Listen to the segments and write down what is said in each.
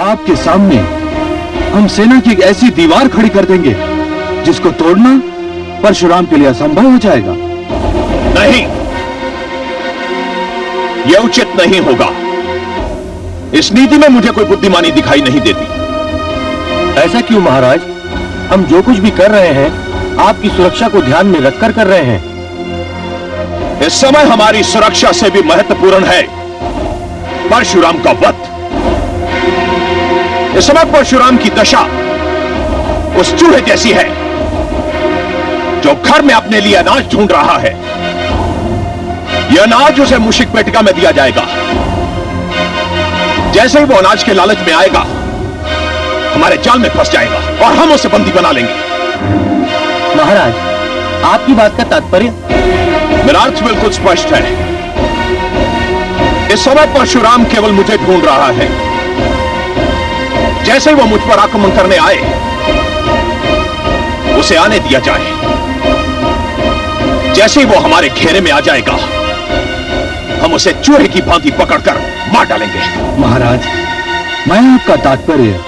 आपके सामने हम सेना की एक ऐसी दीवार खड़ी कर देंगे जिसको तोड़ना परशुराम के लिए असंभव हो जाएगा। नहीं, यह उचित नहीं होगा। इस नीति में मुझे कोई बुद्धिमानी दिखाई नहीं देती। ऐसा क्यों महाराज? हम जो कुछ भी कर रहे हैं आपकी सुरक्षा को ध्यान में रखकर कर रहे हैं। इस समय हमारी सुरक्षा से भी महत्वपूर्ण है परशुराम का वध। इस समय परशुराम की दशा उस चूहे जैसी है जो घर में अपने लिए अनाज ढूंढ रहा है। यह अनाज उसे मूषिक पेटिका में दिया जाएगा। जैसे ही वो अनाज के लालच में आएगा, हमारे जाल में फंस जाएगा और हम उसे बंदी बना लेंगे। महाराज, आपकी बात का तात्पर्य? मेरा अर्थ बिल्कुल स्पष्ट है। इस समय परशुराम केवल मुझे ढूंढ रहा है। जैसे ही वो मुझ पर आक्रमण करने आए, उसे आने दिया जाए। जैसे ही वो हमारे घेरे में आ जाएगा, हम उसे चूहे की भांति पकड़कर मार डालेंगे। महाराज, मैं आपका तात्पर्य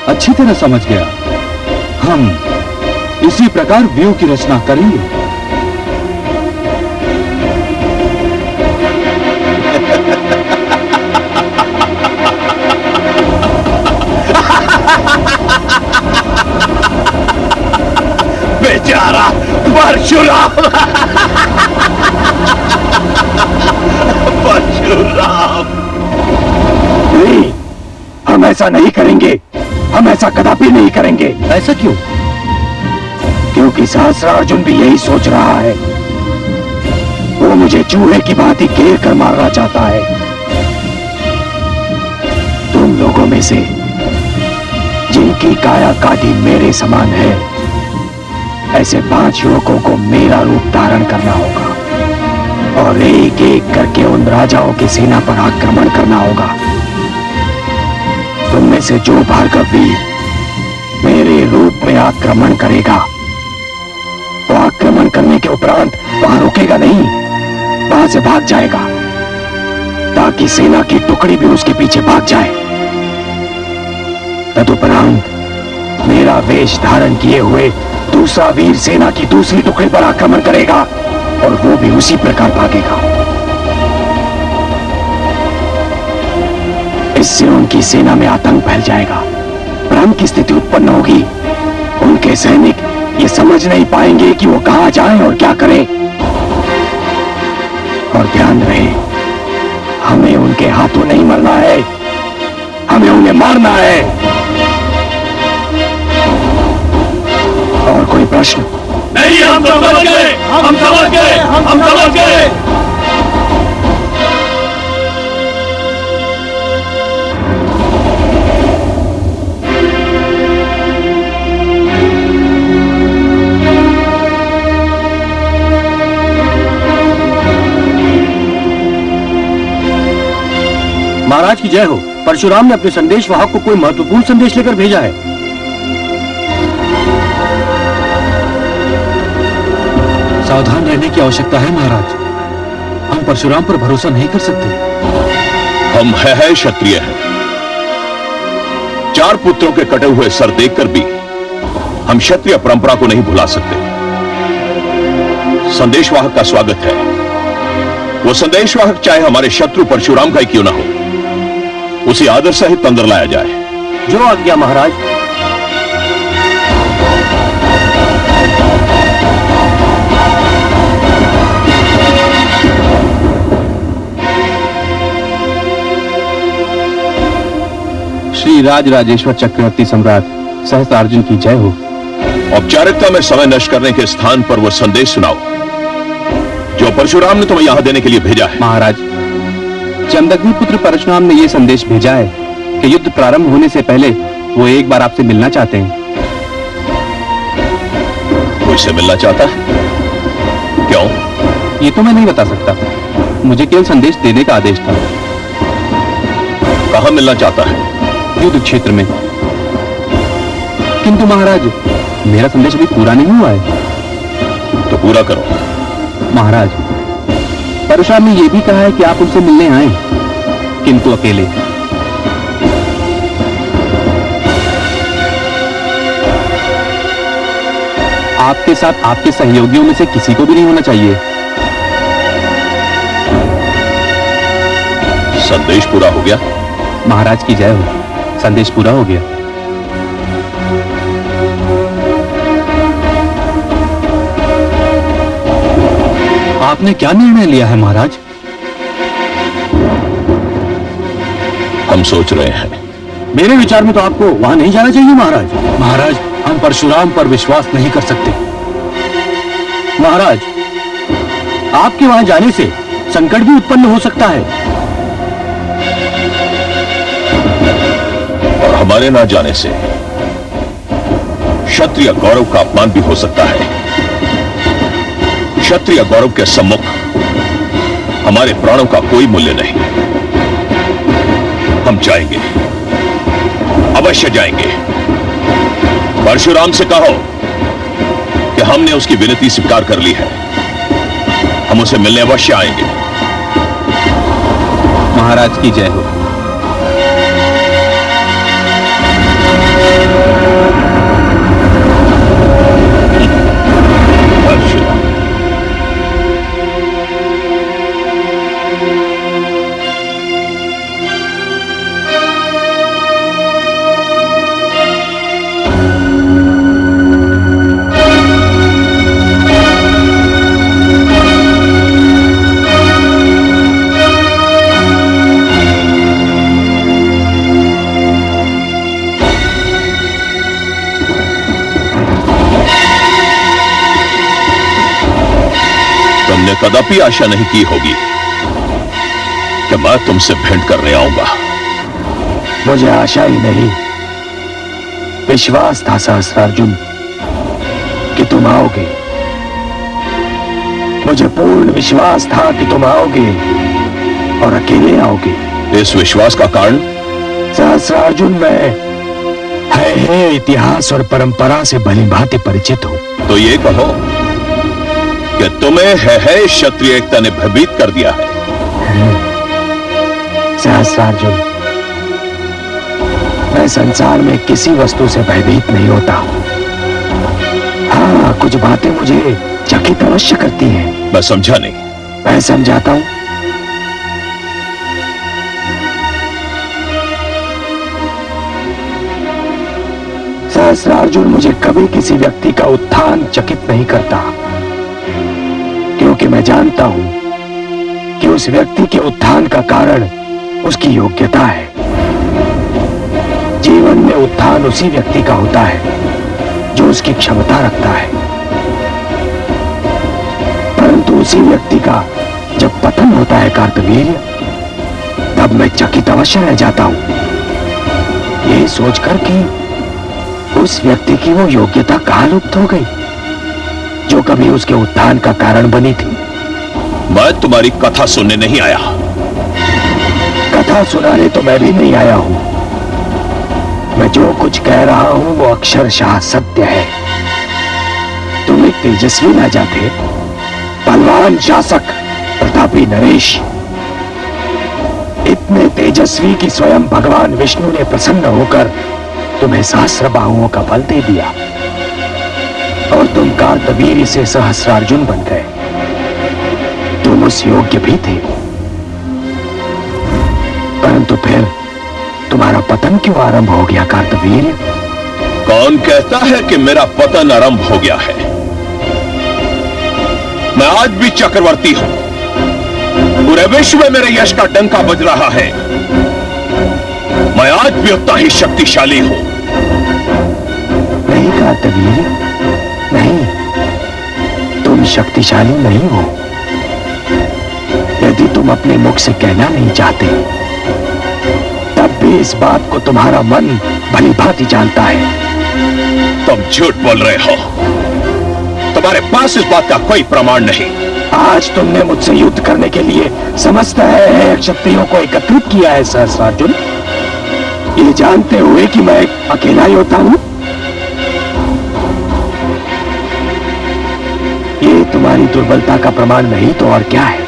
अच्छी तरह समझ गया। हम इसी प्रकार व्यूह की रचना करेंगे। बेचारा परशुराम। परशुराम, नहीं, हम ऐसा नहीं करेंगे। हम ऐसा कदापि नहीं करेंगे। ऐसा क्यों? क्योंकि सहस्त्रार्जुन भी यही सोच रहा है। वो मुझे चूहे की भांति घेर कर मारना चाहता है। तुम लोगों में से जिनकी काया काटी मेरे समान है, ऐसे 5 युवकों को मेरा रूप धारण करना होगा और एक एक करके उन राजाओं की सेना पर आक्रमण करना होगा। तुम में से जो भार्गव वीर मेरे रूप में आक्रमण करेगा, वो आक्रमण करने के उपरांत वहां रुकेगा नहीं, वहां से भाग जाएगा ताकि सेना की टुकड़ी भी उसके पीछे भाग जाए। तदुपरांत मेरा वेश धारण किए हुए दूसरा वीर सेना की दूसरी टुकड़ी पर आक्रमण करेगा और वो भी उसी प्रकार भागेगा। इससे उनकी सेना में आतंक फैल जाएगा, भ्रम की स्थिति उत्पन्न होगी। उनके सैनिक ये समझ नहीं पाएंगे कि वो कहां जाएं और क्या करें। और ध्यान रहे, हमें उनके हाथों नहीं मरना है, हमें उन्हें मारना है। और कोई प्रश्न? नहीं, हम समझ गए, हम समझ गए, हम समझ गए। महाराज की जय हो। परशुराम ने अपने संदेश वाहक को कोई महत्वपूर्ण संदेश लेकर भेजा है। सावधान रहने की आवश्यकता है महाराज। हम परशुराम पर भरोसा नहीं कर सकते। हम है क्षत्रिय हैं। 4 पुत्रों के कटे हुए सर देखकर भी हम क्षत्रिय परंपरा को नहीं भुला सकते। संदेशवाहक का स्वागत है। वो संदेशवाहक चाहे हमारे शत्रु परशुराम का ही क्यों ना हो, उसे आदर सहित अंदर लाया जाए। जो आज्ञा महाराज। श्री राज राजेश्वर चक्रवर्ती सम्राट सहस्त्रार्जुन की जय हो। औपचारिकता में समय नष्ट करने के स्थान पर वो संदेश सुनाओ जो परशुराम ने तुम्हें यहां देने के लिए भेजा है। महाराज, जमदग्नि पुत्र परशुराम ने यह संदेश भेजा है कि युद्ध प्रारंभ होने से पहले वो एक बार आपसे मिलना चाहते हैं। मुझसे मिलना चाहता है? क्यों? ये तो मैं नहीं बता सकता। मुझे केवल संदेश देने का आदेश था। कहां मिलना चाहता है? युद्ध क्षेत्र में। किंतु महाराज, मेरा संदेश अभी पूरा नहीं हुआ है। तो पूरा करो। महाराज, परशुराम ने यह भी कहा है कि आप उनसे मिलने आए, किंतु अकेले। आपके साथ आपके सहयोगियों में से किसी को भी नहीं होना चाहिए। संदेश पूरा हो गया? महाराज की जय हो, संदेश पूरा हो गया। आपने क्या निर्णय लिया है महाराज? हम सोच रहे हैं। मेरे विचार में तो आपको वहां नहीं जाना चाहिए महाराज। महाराज, हम परशुराम पर विश्वास नहीं कर सकते। महाराज, आपके वहां जाने से संकट भी उत्पन्न हो सकता है। और हमारे ना जाने से क्षत्रिय गौरव का अपमान भी हो सकता है। क्षत्रिय गौरव के सम्मुख हमारे प्राणों का कोई मूल्य नहीं। हम जाएंगे, अवश्य जाएंगे। परशुराम से कहो कि हमने उसकी विनती स्वीकार कर ली है। हम उसे मिलने अवश्य आएंगे। महाराज की जय हो। परशुराम, तुमने कदापि आशा नहीं की होगी कि मैं तुमसे भेंट करने आऊंगा। मुझे आशा ही नहीं, विश्वास था सहस्त्रार्जुन कि तुम आओगे। मुझे पूर्ण विश्वास था कि तुम आओगे और अकेले आओगे। इस विश्वास का कारण? सहस्त्रार्जुन, मैं है इतिहास और परंपरा से भली भांति परिचित हूं। तो ये कहो कि तुम्हें है क्षत्रिय एकता ने भयभीत कर दिया है। सहस्त्रार्जुन, मैं संसार में किसी वस्तु से भयभीत नहीं होता। हाँ, कुछ बातें मुझे चकित अवश्य करती हैं। मैं समझा नहीं। मैं समझाता हूं। सहस्त्रार्जुन, मुझे कभी किसी व्यक्ति का उत्थान चकित नहीं करता, क्योंकि मैं जानता हूं कि उस व्यक्ति के उत्थान का कारण उसकी योग्यता है। जीवन में उत्थान उसी व्यक्ति का होता है जो उसकी क्षमता रखता है, परंतु उसी व्यक्ति का जब पतन होता है कार्तवीर्य, तब मैं चकित अवश्य रह जाता हूं, ये सोचकर कि उस व्यक्ति की वो योग्यता कहां लुप्त हो गई जो कभी उसके उत्थान का कारण बनी थी। मैं तुम्हारी कथा सुनने नहीं आया। कथा सुनाने तो मैं भी नहीं आया हूं। मैं जो कुछ कह रहा हूं वो अक्षरशः सत्य है। तुम एक तेजस्वी राजा थे, बलवान शासक, प्रतापी नरेश, इतने तेजस्वी कि स्वयं भगवान विष्णु ने प्रसन्न होकर तुम्हें सहस्र बाहुओं का बल दे दिया और तुम कार्तवीर्य से सहस्रार्जुन बन गए। तुम उस योग्य भी थे, परंतु फिर तुम्हारा पतन क्यों आरंभ हो गया कार्तवीर्य? कौन कहता है कि मेरा पतन आरंभ हो गया है? मैं आज भी चक्रवर्ती हूं। पूरे विश्व में मेरे यश का डंका बज रहा है। मैं आज भी उतना ही शक्तिशाली हूं। नहीं कार्तवीर्य, नहीं, तुम शक्तिशाली नहीं हो। यदि तुम अपने मुख से कहना नहीं चाहते, तब भी इस बात को तुम्हारा मन भली भांति जानता है। तुम झूठ बोल रहे हो। तुम्हारे पास इस बात का कोई प्रमाण नहीं। आज तुमने मुझसे युद्ध करने के लिए समस्त है क्षत्रियों को एकत्रित किया है सहस्त्रार्जुन, ये जानते हुए कि मैं अकेला योद्धा हूं। ये तुम्हारी दुर्बलता का प्रमाण नहीं तो और क्या है।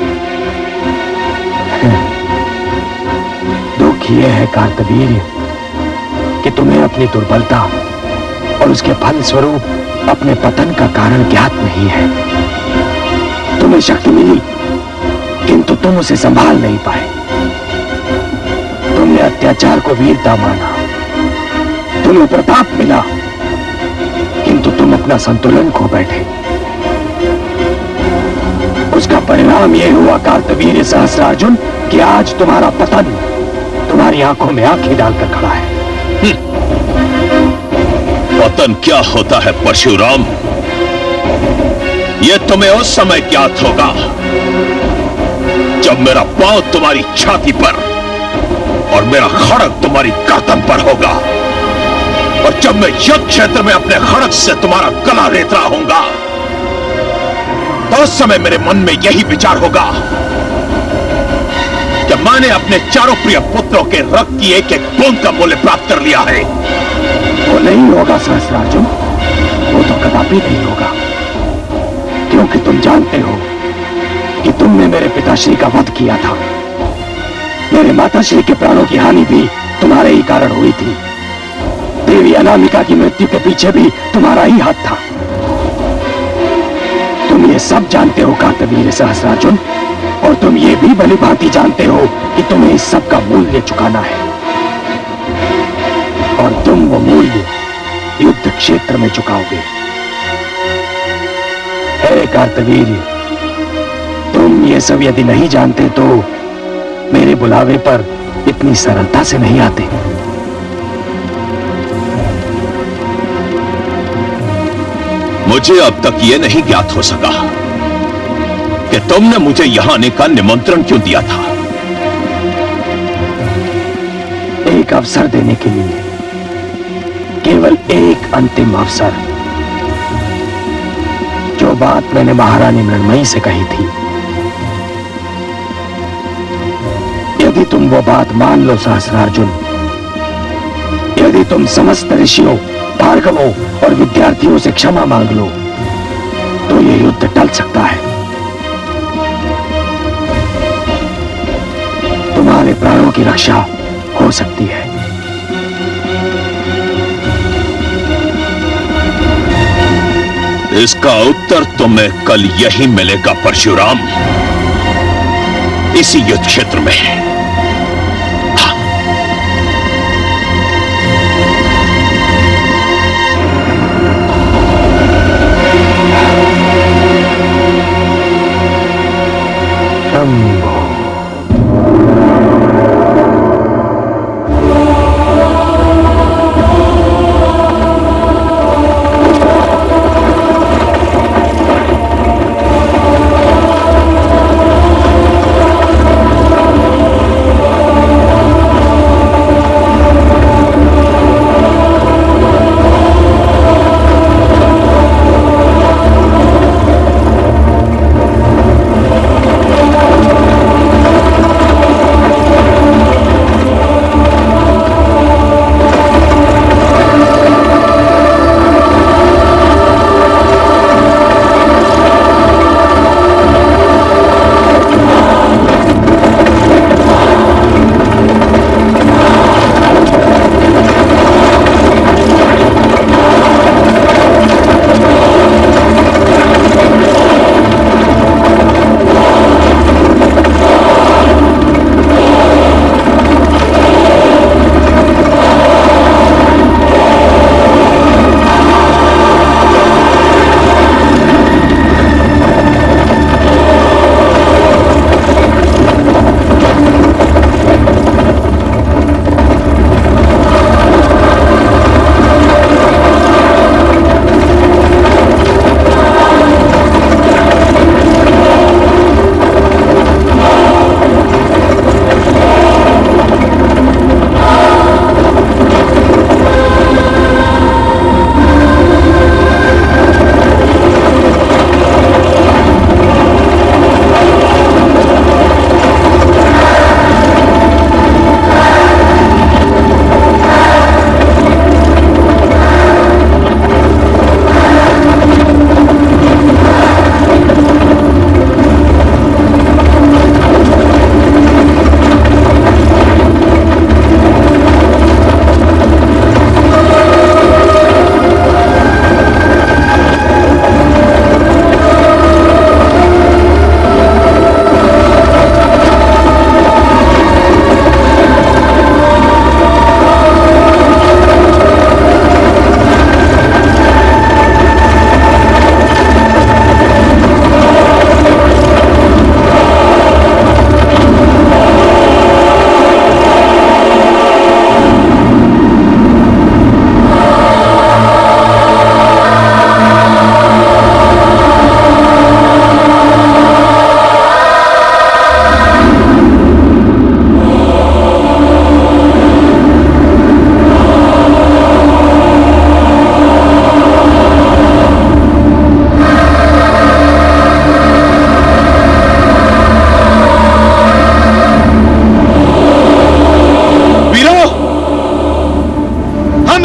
दुख ये है कार्तवीर्य कि तुम्हें अपनी दुर्बलता और उसके फल स्वरूप अपने पतन का कारण ज्ञात नहीं है। तुम्हें शक्ति मिली, किंतु तुम उसे संभाल नहीं पाए। तुमने अत्याचार को वीरता माना, तुम्हें प्रताप मिला, किंतु तुम अपना संतुलन खो बैठे। उसका परिणाम यह हुआ कार्तवीर्य सहस्त्रार्जुन कि आज तुम्हारा पतन तुम्हारी आंखों में आंखें डालकर खड़ा है। पतन क्या होता है परशुराम, यह तुम्हें उस समय ज्ञात होगा जब मेरा पांव तुम्हारी छाती पर और मेरा खड़ग तुम्हारी गर्दन पर होगा, और जब मैं युद्ध क्षेत्र में अपने खड़ग से तुम्हारा गला रेत रहा हूंगा, तो उस समय मेरे मन में यही विचार होगा कि मैंने अपने चारों प्रिय पुत्रों के रक्त की एक एक बूंद का मूल्य प्राप्त कर लिया है। वो नहीं होगा सहस्त्रार्जुन, वो तो कदापि नहीं होगा, क्योंकि तुम जानते हो कि तुमने मेरे पिताश्री का वध किया था। मेरे माताश्री के प्राणों की हानि भी तुम्हारे ही कारण हुई थी। देवी अनामिका की मृत्यु के पीछे भी तुम्हारा ही हाथ था। तुम ये सब जानते हो कार्तवीर्य सहस्त्रार्जुन, और तुम ये भी भली भांति जानते हो कि तुम्हें इस सब का मूल्य चुकाना है, और तुम वो मूल्य युद्ध क्षेत्र में चुकाओगे। हे कार्तवीर्य, तुम ये सब यदि नहीं जानते तो मेरे बुलावे पर इतनी सरलता से नहीं आते। मुझे अब तक यह नहीं ज्ञात हो सका कि तुमने मुझे यहां आने का निमंत्रण क्यों दिया था। एक अवसर देने के लिए, केवल एक अंतिम अवसर। जो बात मैंने महारानी मृण्मयी से कही थी, यदि तुम वो बात मान लो सहस्त्रार्जुन, यदि तुम समस्त ऋषियों, भार्गवों और विद्यार्थियों से क्षमा मांग लो, तो यह युद्ध टल सकता है। तुम्हारे प्राणों की रक्षा हो सकती है। इसका उत्तर तुम्हें कल यही मिलेगा परशुराम, इसी युद्ध क्षेत्र में।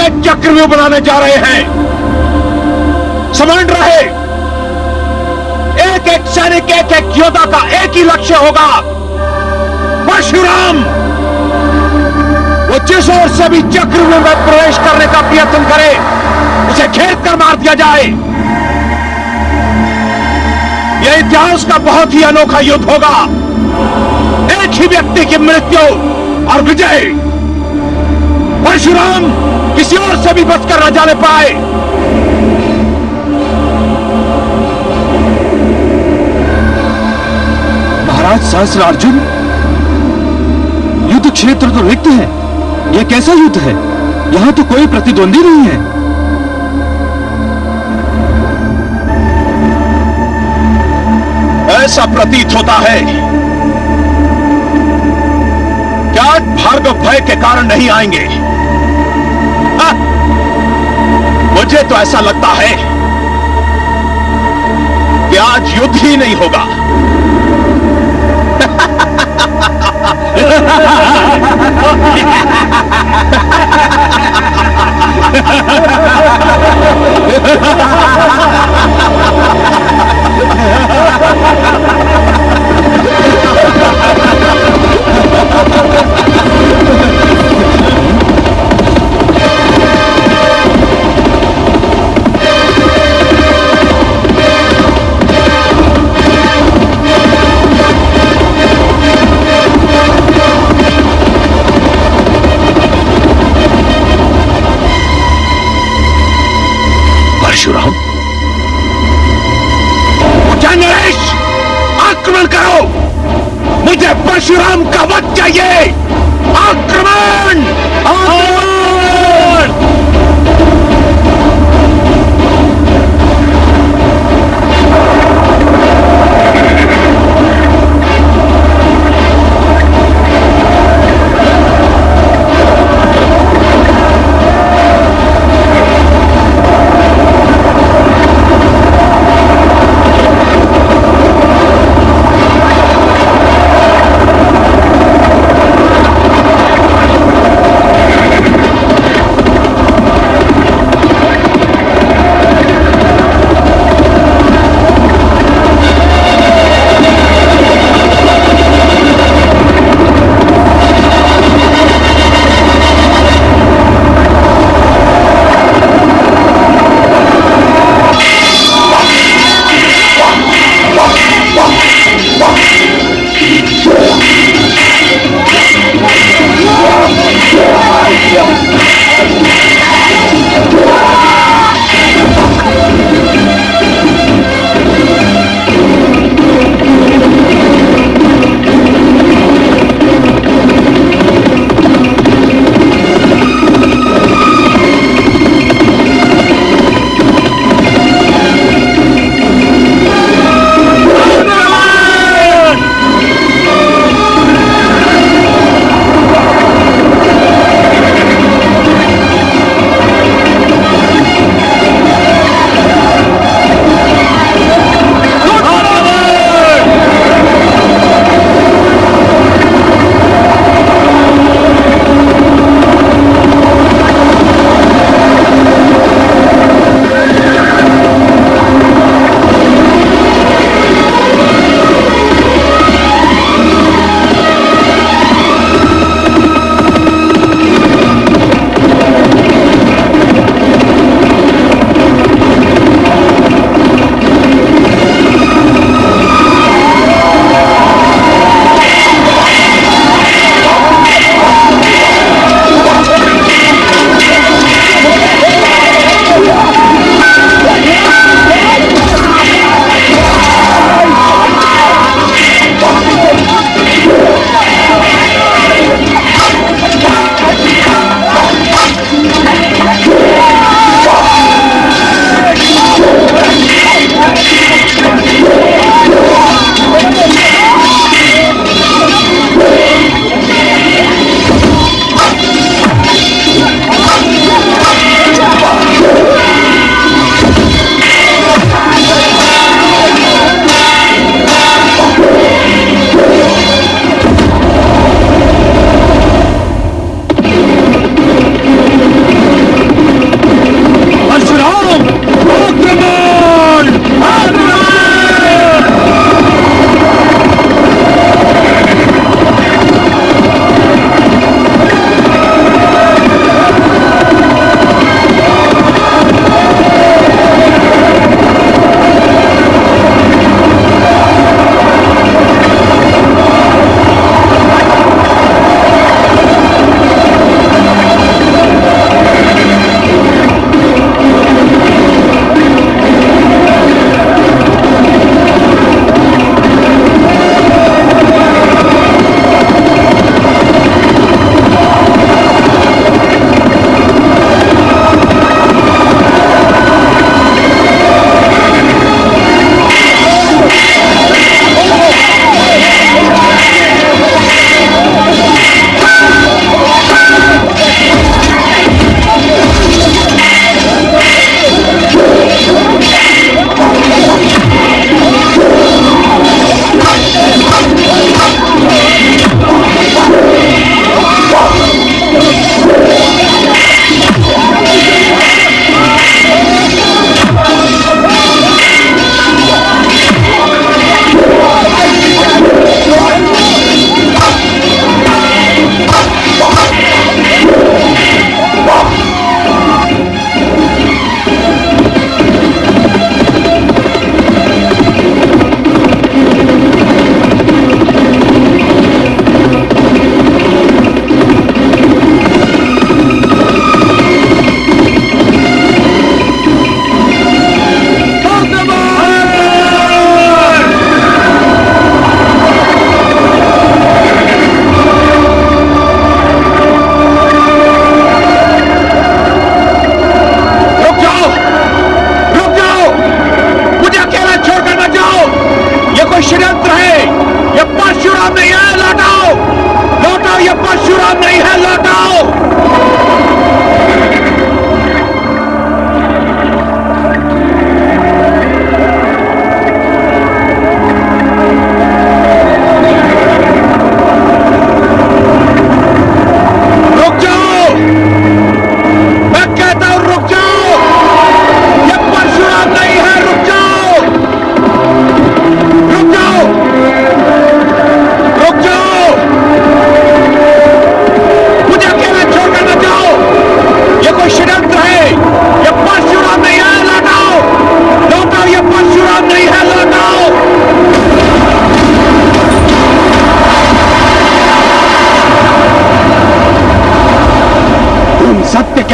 एक चक्रव्यूह बनाने जा रहे हैं। समझ रहे, एक एक सैनिक, एक एक योद्धा का एक ही लक्ष्य होगा, परशुराम। वो जिस ओर से भी चक्रव्यूह में प्रवेश करने का प्रयत्न करे, उसे घेर कर मार दिया जाए। यह इतिहास का बहुत ही अनोखा युद्ध होगा। एक ही व्यक्ति की मृत्यु और विजय। परशुराम किसी और से भी बचकर न जाने पाए। महाराज सहस्त्रार्जुन, युद्ध क्षेत्र तो रिक्त है। यह कैसा युद्ध है? यहां तो कोई प्रतिद्वंदी नहीं है। ऐसा प्रतीत होता है कि आज भार्गव भय के कारण नहीं आएंगे। हाँ, मुझे तो ऐसा लगता है कि आज युद्ध ही नहीं होगा। परशुराम, उठा नरेश, आक्रमण करो। मुझे परशुराम का वध चाहिए। आक्रमण! आक्रमण!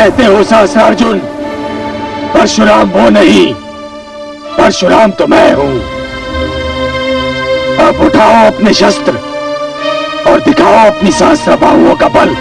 कहते हो सहस्त्रार्जुन, परशुराम वो नहीं, परशुराम तो मैं हूं। अब उठाओ अपने शस्त्र और दिखाओ अपनी सहस्त्र बाहुओं का बल।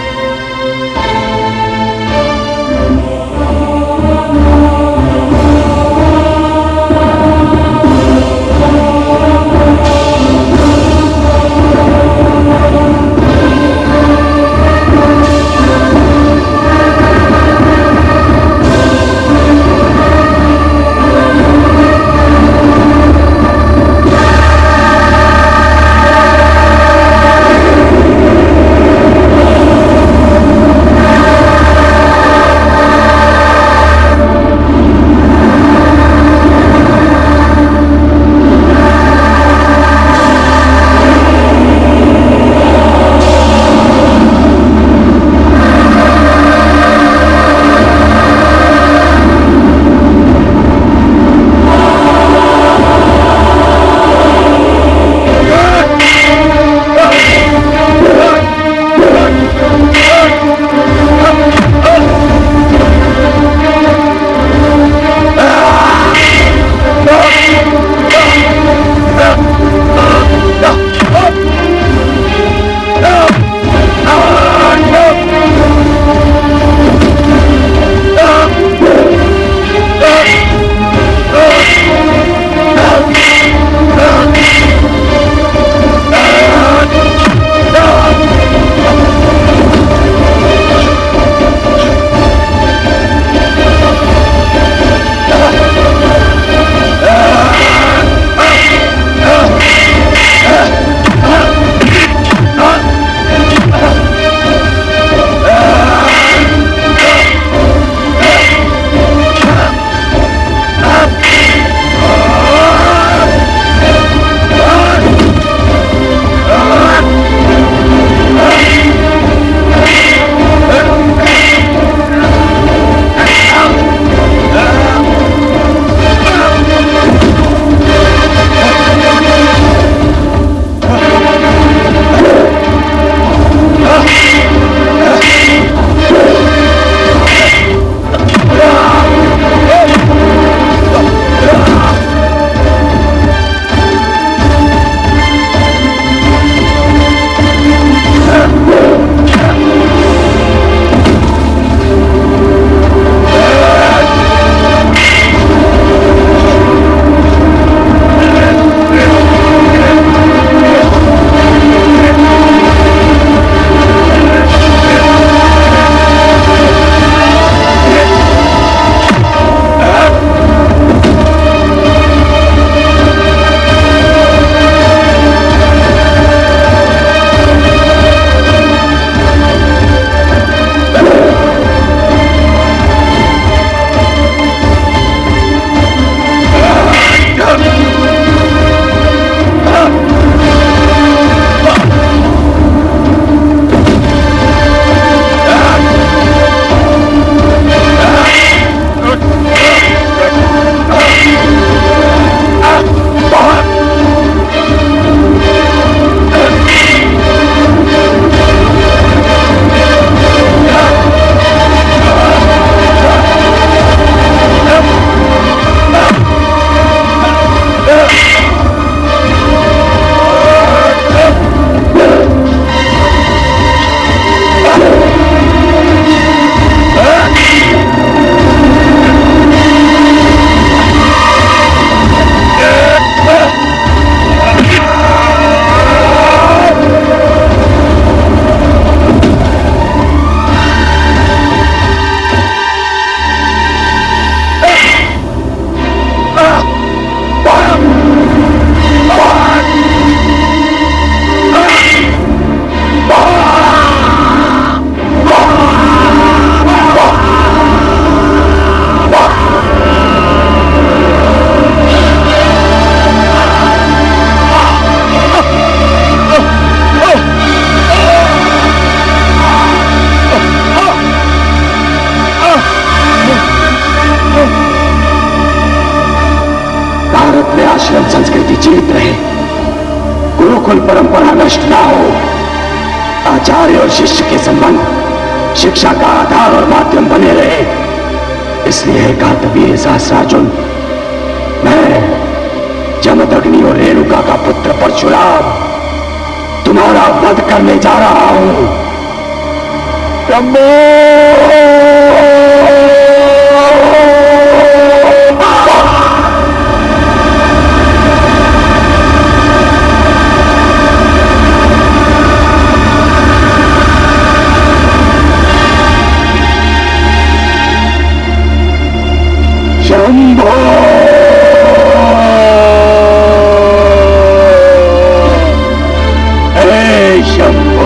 गुरुकुल परंपरा नष्ट ना हो, आचार्य और शिष्य के संबंध शिक्षा का आधार और माध्यम बने रहे। इसलिए कार्तवीर्य सहस्त्रार्जुन, मैं जमदग्नि और रेणुका का पुत्र परशुराम तुम्हारा वध करने जा रहा हूं। शंभो हे शंभो।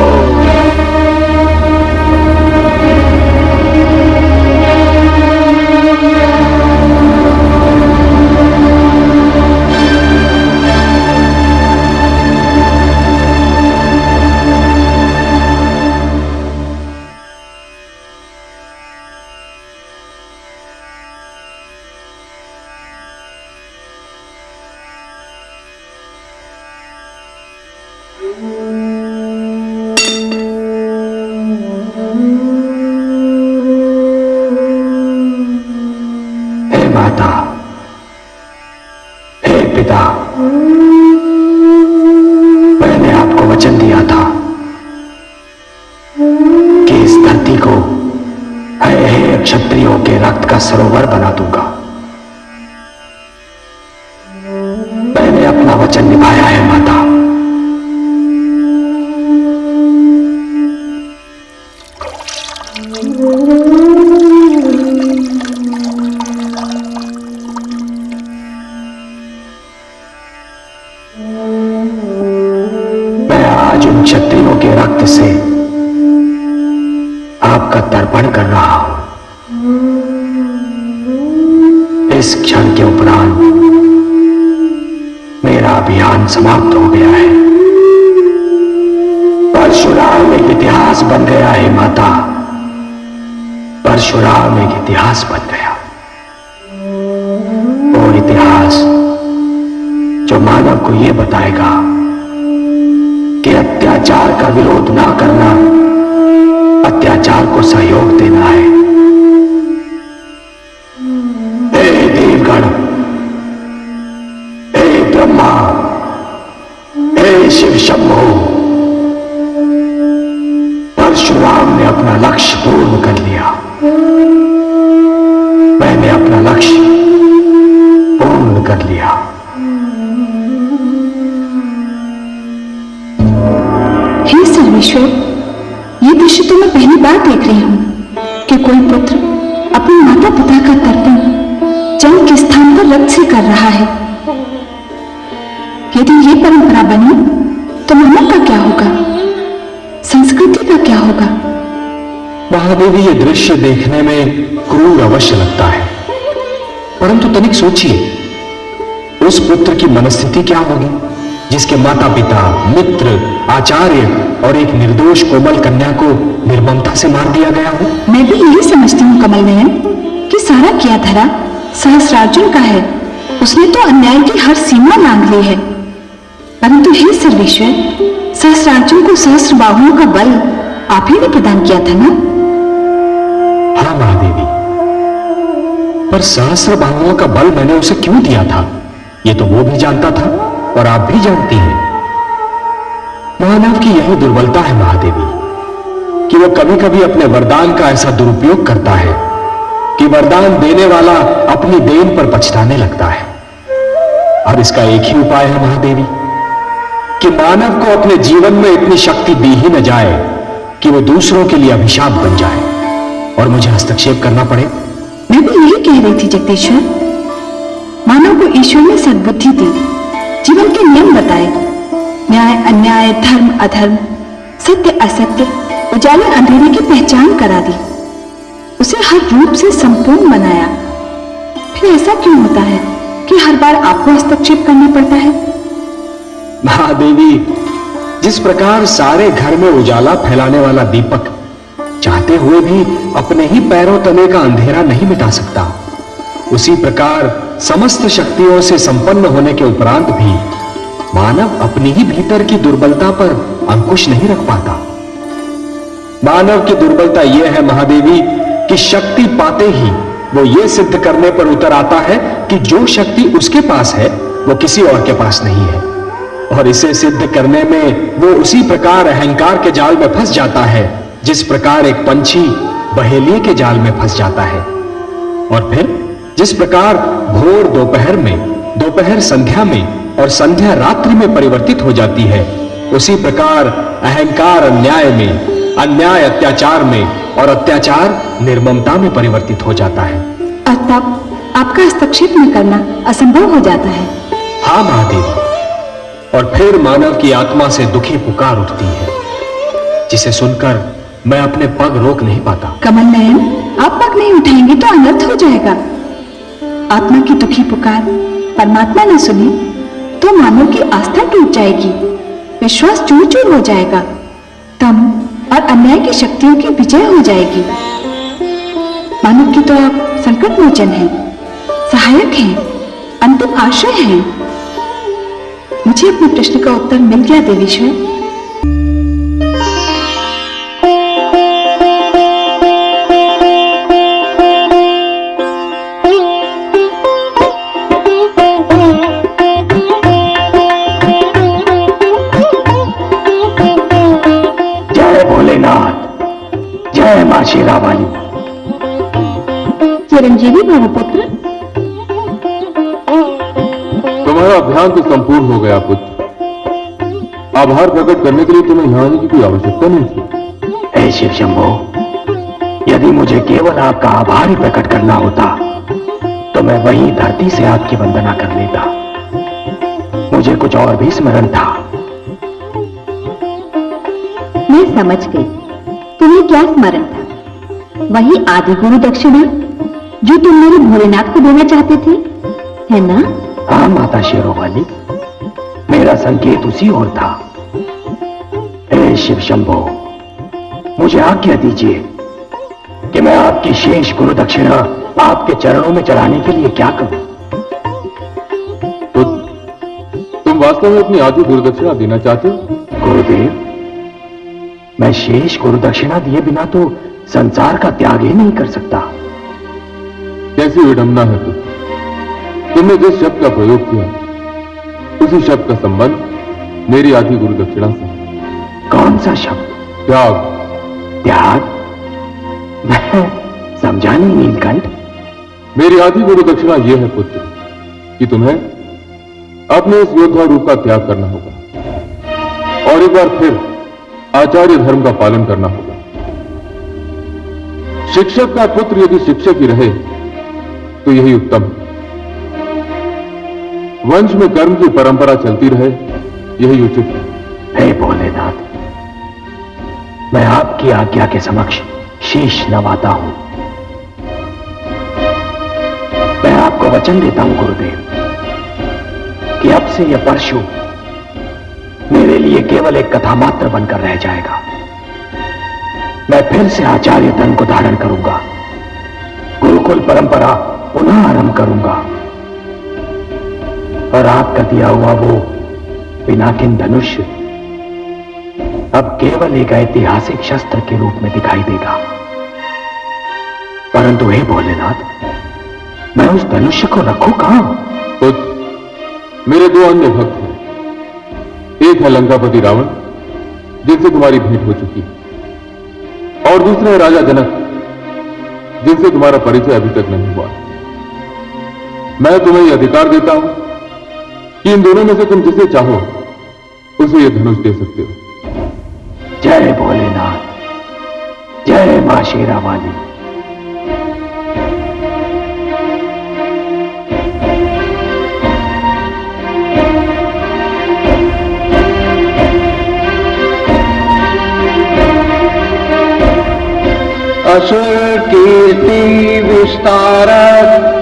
माता, हे पिता, मैंने आपको वचन दिया था कि इस धरती को हे क्षत्रियों के रक्त का सरोवर बना दूंगा। मैंने अपना वचन निभाया है माता। उन क्षत्रियों के रक्त से आपका तर्पण कर रहा हूं। इस क्षण के उपरांत मेरा अभियान समाप्त हो गया है। परशुराम एक इतिहास बन गया है माता। परशुराम एक इतिहास बन गया। और इतिहास जो मानव को यह बताएगा कि अत्याचार का विरोध ना करना, अत्याचार को सहयोग देना है। हे देवगण, हे ब्रह्मा, हे शिव शंभो, परशुराम ने अपना लक्ष्य पूर्ण कर लिया। मैंने अपना लक्ष्य पूर्ण कर लिया। सर्वेश्वर, ये दृश्य तो मैं पहली बार देख रही हूँ कि कोई पुत्र अपने माता पिता का तर्पण जन्म के स्थान पर रक्त से कर रहा है। यदि ये परंपरा बनी तो मानव का क्या होगा, संस्कृति का क्या होगा? महादेवी, ये दृश्य देखने में क्रूर अवश्य लगता है, परंतु तनिक सोचिए, उस पुत्र की मनस्थिति क्या होगी जिसके माता पिता, मित्र, आचार्य और एक निर्दोष कोमल कन्या को निर्ममता से मार दिया गया हो। मैं भी यही समझती हूँ कमल नयन कि सारा किया धरा सहस्त्रार्जुन का है। उसने तो अन्याय की हर सीमा लांघ ली है। परंतु हे सर्वेश्वर, सहस्त्रार्जुन को सहस्त्र बाहुओं का बल आप ही ने प्रदान किया था ना? हाँ महादेवी, पर सहस्त्र बाहुओं का बल मैंने उसे क्यों दिया था, ये तो वो भी जानता था और आप भी जानती हैं। मानव की यही दुर्बलता है महादेवी कि वो कभी कभी अपने वरदान का ऐसा दुरुपयोग करता है कि वरदान देने वाला अपनी देन पर पछताने लगता है। और इसका एक ही उपाय है महादेवी कि मानव को अपने जीवन में इतनी शक्ति दी ही न जाए कि वो दूसरों के लिए अभिशाप बन जाए और मुझे हस्तक्षेप करना पड़े। मैं भी यही कह रही थी जगदीश्वर। मानव को ईश्वर ने सद्बुद्धि दी, जीवन के नियम बताए, न्याय अन्याय, धर्म अधर्म, सत्य असत्य, उजाले अंधेरे की पहचान करा दी, उसे हर रूप से संपूर्ण बनाया। फिर ऐसा क्यों होता है कि हर बार आपको हस्तक्षेप करना पड़ता है? महादेवी, जिस प्रकार सारे घर में उजाला फैलाने वाला दीपक चाहते हुए भी अपने ही पैरों तले का अंधेरा नहीं मिटा सकता, उसी प्रकार समस्त शक्तियों से संपन्न होने के उपरांत भी मानव अपनी ही भीतर की दुर्बलता पर अंकुश नहीं रख पाता। मानव की दुर्बलता यह है महादेवी कि शक्ति पाते ही वो ये सिद्ध करने पर उतर आता है कि जो शक्ति उसके पास है वो किसी और के पास नहीं है, और इसे सिद्ध करने में वो उसी प्रकार अहंकार के जाल में फंस जाता है जिस प्रकार एक पंछी बहेलिए के जाल में फंस जाता है। और फिर जिस प्रकार भोर दोपहर में, दोपहर संध्या में और संध्या रात्रि में परिवर्तित हो जाती है, उसी प्रकार अहंकार अन्याय में, अन्याय अत्याचार में और अत्याचार निर्ममता में परिवर्तित हो जाता है। और तब आपका हस्तक्षेप में करना असंभव हो जाता है। हाँ महादेवी, और फिर मानव की आत्मा से दुखी पुकार उठती है जिसे सुनकर मैं अपने पग रोक नहीं पाता। कमल नयन, आप पग नहीं उठाएंगे तो अनर्थ हो जाएगा। आत्मा की दुखी पुकार परमात्मा ने सुनी तो मानव की आस्था टूट जाएगी, विश्वास चूर चूर हो जाएगा, तम और अन्याय की शक्तियों की विजय हो जाएगी। मानव की तो आप संकट मोचन हैं, सहायक हैं, अंतिम आश्रय हैं। मुझे अपने प्रश्न का उत्तर मिल गया देवीश्वर। जय भोलेनाथ, जय मां शेरावाली। चिरंजीवी भव पुत्र। तुम्हारा अभियान तो संपूर्ण हो गया पुत्र। आभार प्रकट करने के लिए तुम्हें यहाँ आने की कोई आवश्यकता नहीं थी। हे शिव शंभो, यदि मुझे केवल आपका आभार ही प्रकट करना होता तो मैं वहीं धरती से आपकी वंदना कर लेता। मुझे कुछ और भी स्मरण था। मैं समझ गई तुम्हें क्या स्मरण था। वही आदि गुरु दक्षिणा जो तुम मेरे भोलेनाथ को देना चाहते थे, है ना? हाँ माता शेरोवाली, मेरा संकेत उसी ओर था। हे शिव शंभो, मुझे आज्ञा दीजिए कि मैं आपकी शेष गुरु दक्षिणा आपके चरणों में चढ़ाने के लिए क्या करूं? तो तुम वास्तव में अपनी आधी गुरु दक्षिणा देना चाहते हो? गुरुदेव, मैं शेष गुरु दक्षिणा दिए बिना तो संसार का त्याग ही नहीं कर सकता। कैसी विडंबना है पुत्र। तुमने जिस शब्द का प्रयोग किया उसी शब्द का संबंध मेरी आधी गुरु दक्षिणा से है। कौन सा शब्द? त्याग। त्याग? मैं समझा नहीं नीलकंठ। मेरी आधी गुरु दक्षिणा यह है पुत्र कि तुम्हें अपने इस योद्धा रूप का त्याग करना होगा और एक बार फिर आचार्य धर्म का पालन करना होगा। शिक्षक का पुत्र यदि शिक्षक ही रहे तो यही उत्तम है। वंश में कर्म की परंपरा चलती रहे, यही उचित है। हे भोलेनाथ, मैं आपकी आज्ञा के समक्ष शीश नवाता हूं। मैं आपको वचन देता हूं गुरुदेव कि अब से यह परशु मेरे लिए केवल एक कथा मात्र बनकर रह जाएगा। मैं फिर से आचार्य धर्म को धारण करूंगा, गुरुकुल परंपरा पुनः आरंभ करूंगा और आपका दिया हुआ वो पिनाकिन धनुष अब केवल एक ऐतिहासिक शस्त्र के रूप में दिखाई देगा। परंतु हे भोलेनाथ, मैं उस धनुष को रखूं कहां? पुत्र, मेरे दो अन्य भक्त हैं। एक है लंकापति रावण जिनसे तुम्हारी भेंट हो चुकी है, और दूसरा है राजा जनक जिनसे तुम्हारा परिचय अभी तक नहीं हुआ। मैं तुम्हें यह अधिकार देता हूं कि इन दोनों में से तुम जिसे चाहो उसे यह धनुष दे सकते हो। जय भोलेनाथ, जय मां शेरावाली। असुर कीर्ति विस्तारक,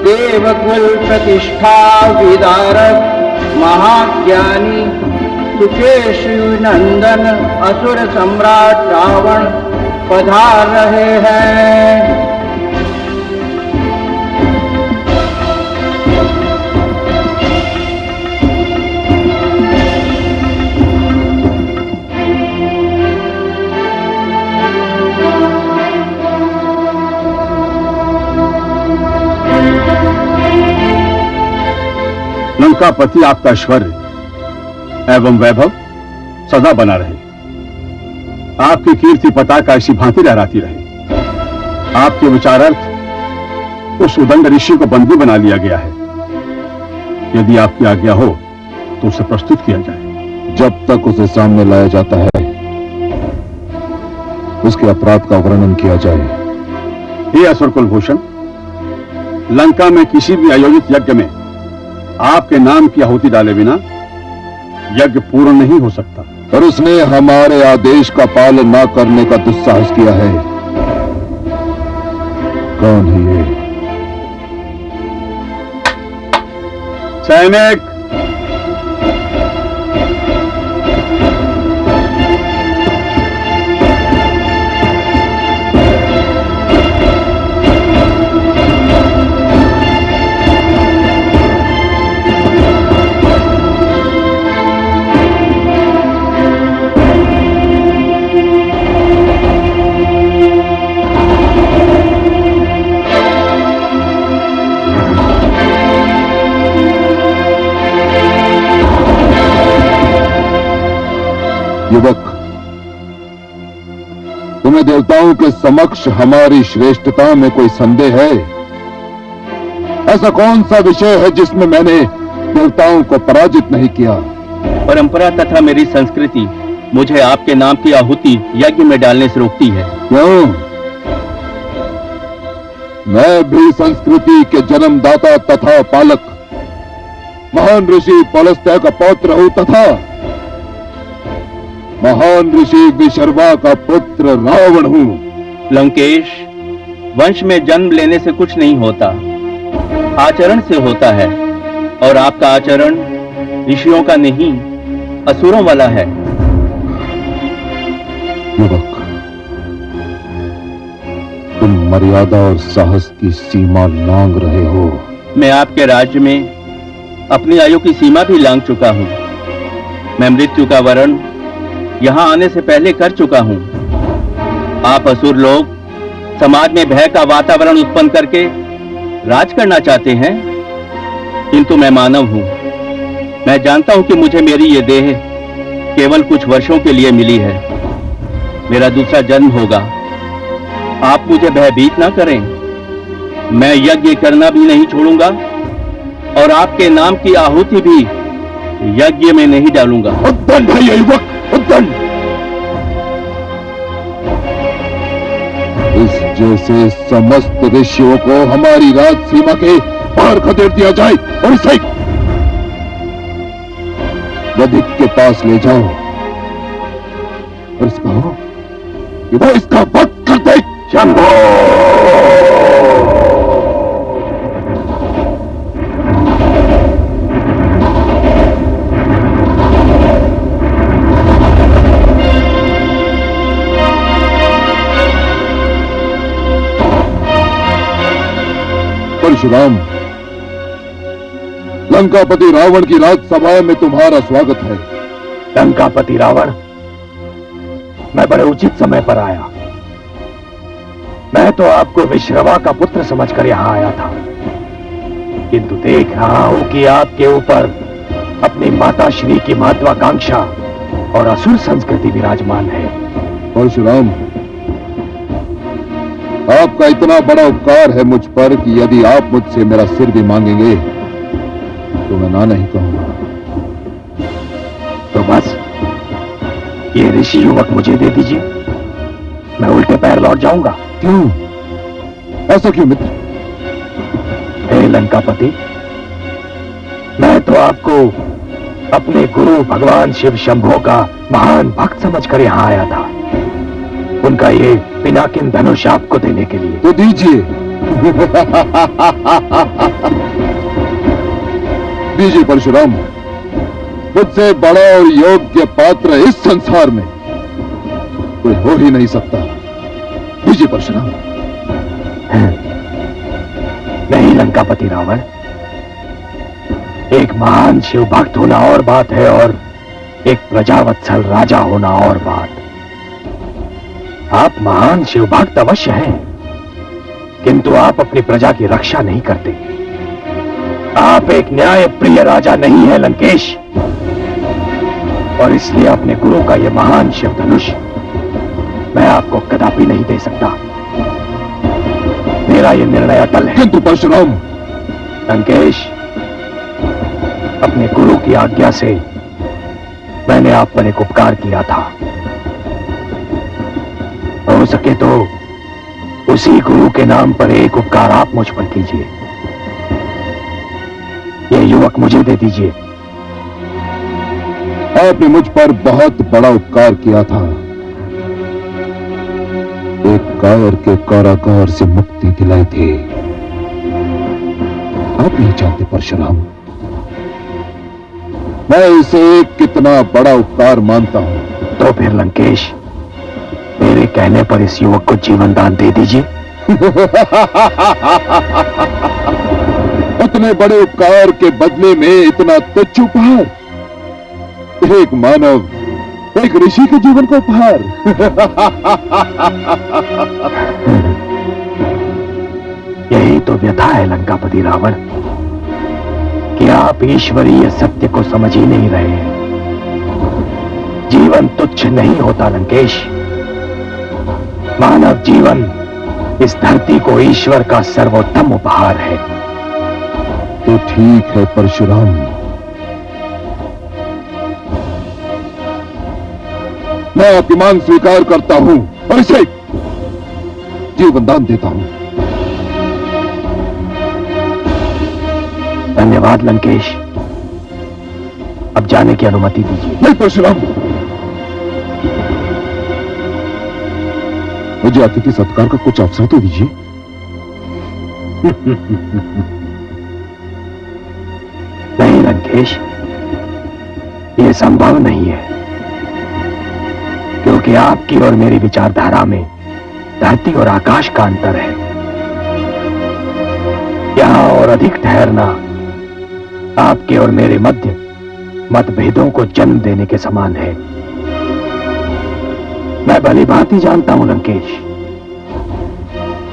देवकुल प्रतिष्ठा विदारक, महाज्ञानी सुकेशु नंदन असुर सम्राट रावण पधार रहे हैं। आपका पति, आपका ऐश्वर्य एवं वैभव सदा बना रहे। आपकी कीर्ति पताका ऐसी भांति लहराती रहे। आपके विचारार्थ उस उदंड ऋषि को बंदी बना लिया गया है। यदि आपकी आज्ञा हो तो उसे प्रस्तुत किया जाए। जब तक उसे सामने लाया जाता है, उसके अपराध का वर्णन किया जाए। हे असुर कुलभूषण, लंका में किसी भी आयोजित यज्ञ में आपके नाम की आहुति डाले बिना यज्ञ पूर्ण नहीं हो सकता। पर उसने हमारे आदेश का पालन न करने का दुस्साहस किया है। कौन है ये? सैनिक, युवक, तुम्हें देवताओं के समक्ष हमारी श्रेष्ठता में कोई संदेह है? ऐसा कौन सा विषय है जिसमें मैंने देवताओं को पराजित नहीं किया? परंपरा तथा मेरी संस्कृति मुझे आपके नाम की आहुति यज्ञ में डालने से रोकती है। क्यों? मैं भी संस्कृति के जन्मदाता तथा पालक महान ऋषि पुलस्त्य का पौत्र हूं तथा महान ऋषि विशर्वा का पुत्र रावण हूं। लंकेश, वंश में जन्म लेने से कुछ नहीं होता, आचरण से होता है, और आपका आचरण ऋषियों का नहीं, असुरों वाला है। युवक, तुम मर्यादा और साहस की सीमा लांघ रहे हो। मैं आपके राज्य में अपनी आयु की सीमा भी लांघ चुका हूं। मैं मृत्यु का वरण यहां आने से पहले कर चुका हूं। आप असुर लोग समाज में भय का वातावरण उत्पन्न करके राज करना चाहते हैं, किंतु मैं मानव हूं। मैं जानता हूं कि मुझे मेरी ये देह केवल कुछ वर्षों के लिए मिली है। मेरा दूसरा जन्म होगा। आप मुझे भयभीत ना करें। मैं यज्ञ करना भी नहीं छोड़ूंगा और आपके नाम की आहुति भी यज्ञ में नहीं डालूंगा। उद्दंड है ये युवक, उद्दंड। इस जैसे समस्त ऋषियों को हमारी राज सीमा के पार खदेड़ दिया जाए और इसे वधिक के पास ले जाओ और इसका कि वो इसका वध कर दे। शंभो! परशुराम, लंकापति रावण की राजसभा में तुम्हारा स्वागत है। लंकापति रावण, मैं बड़े उचित समय पर आया। मैं तो आपको विश्रवा का पुत्र समझकर यहां आया था, किंतु देख रहा हूं कि आपके ऊपर अपनी माता श्री की महत्वाकांक्षा और असुर संस्कृति विराजमान है। परशुराम, आपका इतना बड़ा उपकार है मुझ पर कि यदि आप मुझसे मेरा सिर भी मांगेंगे तो मैं ना नहीं कहूंगा। तो बस ये ऋषि युवक मुझे दे दीजिए, मैं उल्टे पैर लौट जाऊंगा। क्यों? ऐसा क्यों मित्र? हे लंकापति, मैं तो आपको अपने गुरु भगवान शिव शंभो का महान भक्त समझकर यहां आया था, उनका ये पिनाकिन धनुष आपको देने के लिए। तो दीजिए। दीजिए परशुराम, मुझसे बड़ा और योग्य पात्र इस संसार में कोई हो ही नहीं सकता। दीजिए परशुराम। नहीं लंकापति रावण, एक महान शिव भक्त होना और बात है और एक प्रजावत्सल राजा होना और बात। आप महान शिव भक्त अवश्य हैं, किंतु आप अपनी प्रजा की रक्षा नहीं करते। आप एक न्याय प्रिय राजा नहीं है लंकेश, और इसलिए अपने गुरु का यह महान शिव धनुष मैं आपको कदापि नहीं दे सकता। मेरा यह निर्णय अटल है। किंतु परशुराम, लंकेश, अपने गुरु की आज्ञा से मैंने आप पर एक उपकार किया था। हो सके तो उसी गुरु के नाम पर एक उपकार आप मुझ पर कीजिए। यह युवक मुझे दे दीजिए। आपने मुझ पर बहुत बड़ा उपकार किया था। एक कायर के कारागार से मुक्ति दिलाई थी। आप नहीं जानते परशुराम, मैं इसे कितना बड़ा उपकार मानता हूं। तो फिर लंकेश, मेरे कहने पर इस युवक को जीवन दान दे दीजिए। उतने बड़े उपकार के बदले में इतना तुच्छ उपहार? एक मानव, एक ऋषि के जीवन को उपहार? यही तो व्यथा है लंकापति रावण, कि आप ईश्वरीय सत्य को समझ ही नहीं रहे हैं। जीवन तुच्छ नहीं होता लंकेश। मानव जीवन इस धरती को ईश्वर का सर्वोत्तम उपहार है। तो ठीक है परशुराम, मैं आपकी मांग स्वीकार करता हूं और इसे जीवन दान देता हूं। धन्यवाद लंकेश। अब जाने की अनुमति दीजिए। नहीं परशुराम, मुझे अतिथि सत्कार का कुछ अवसर तो दीजिए। नहीं लंकेश, यह संभव नहीं है, क्योंकि आपकी और मेरी विचारधारा में धरती और आकाश का अंतर है। यहां और अधिक ठहरना आपके और मेरे मध्य मतभेदों को जन्म देने के समान है। मैं भली भांति जानता हूं लंकेश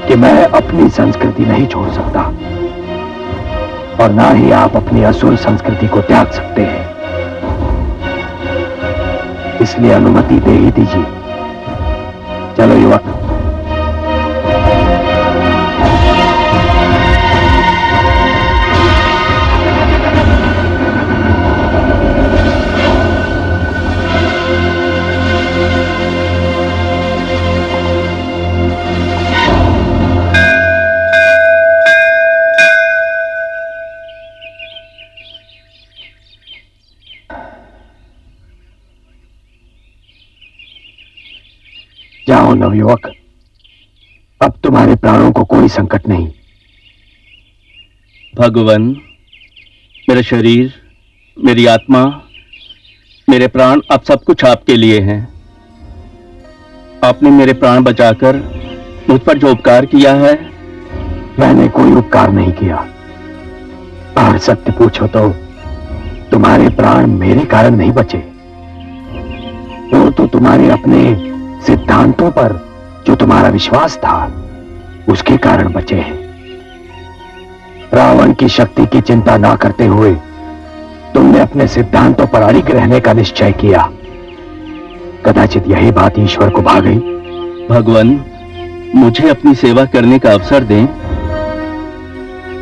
कि मैं अपनी संस्कृति नहीं छोड़ सकता, और ना ही आप अपनी असुर संस्कृति को त्याग सकते हैं। इसलिए अनुमति दे ही दीजिए। चलो युवक। जाओ नवयुवक, अब तुम्हारे प्राणों को कोई संकट नहीं। भगवान, मेरा शरीर, मेरी आत्मा, मेरे प्राण, अब सब कुछ आपके लिए हैं। आपने मेरे प्राण बचाकर मुझ पर जो उपकार किया है। मैंने कोई उपकार नहीं किया, और सत्य पूछो तो तुम्हारे प्राण मेरे कारण नहीं बचे, वो तो तुम्हारे अपने सिद्धांतों पर जो तुम्हारा विश्वास था उसके कारण बचे हैं। रावण की शक्ति की चिंता ना करते हुए तुमने अपने सिद्धांतों पर अड़िग रहने का निश्चय किया। कदाचित यही बात ईश्वर को भा गई। भगवान, मुझे अपनी सेवा करने का अवसर दें।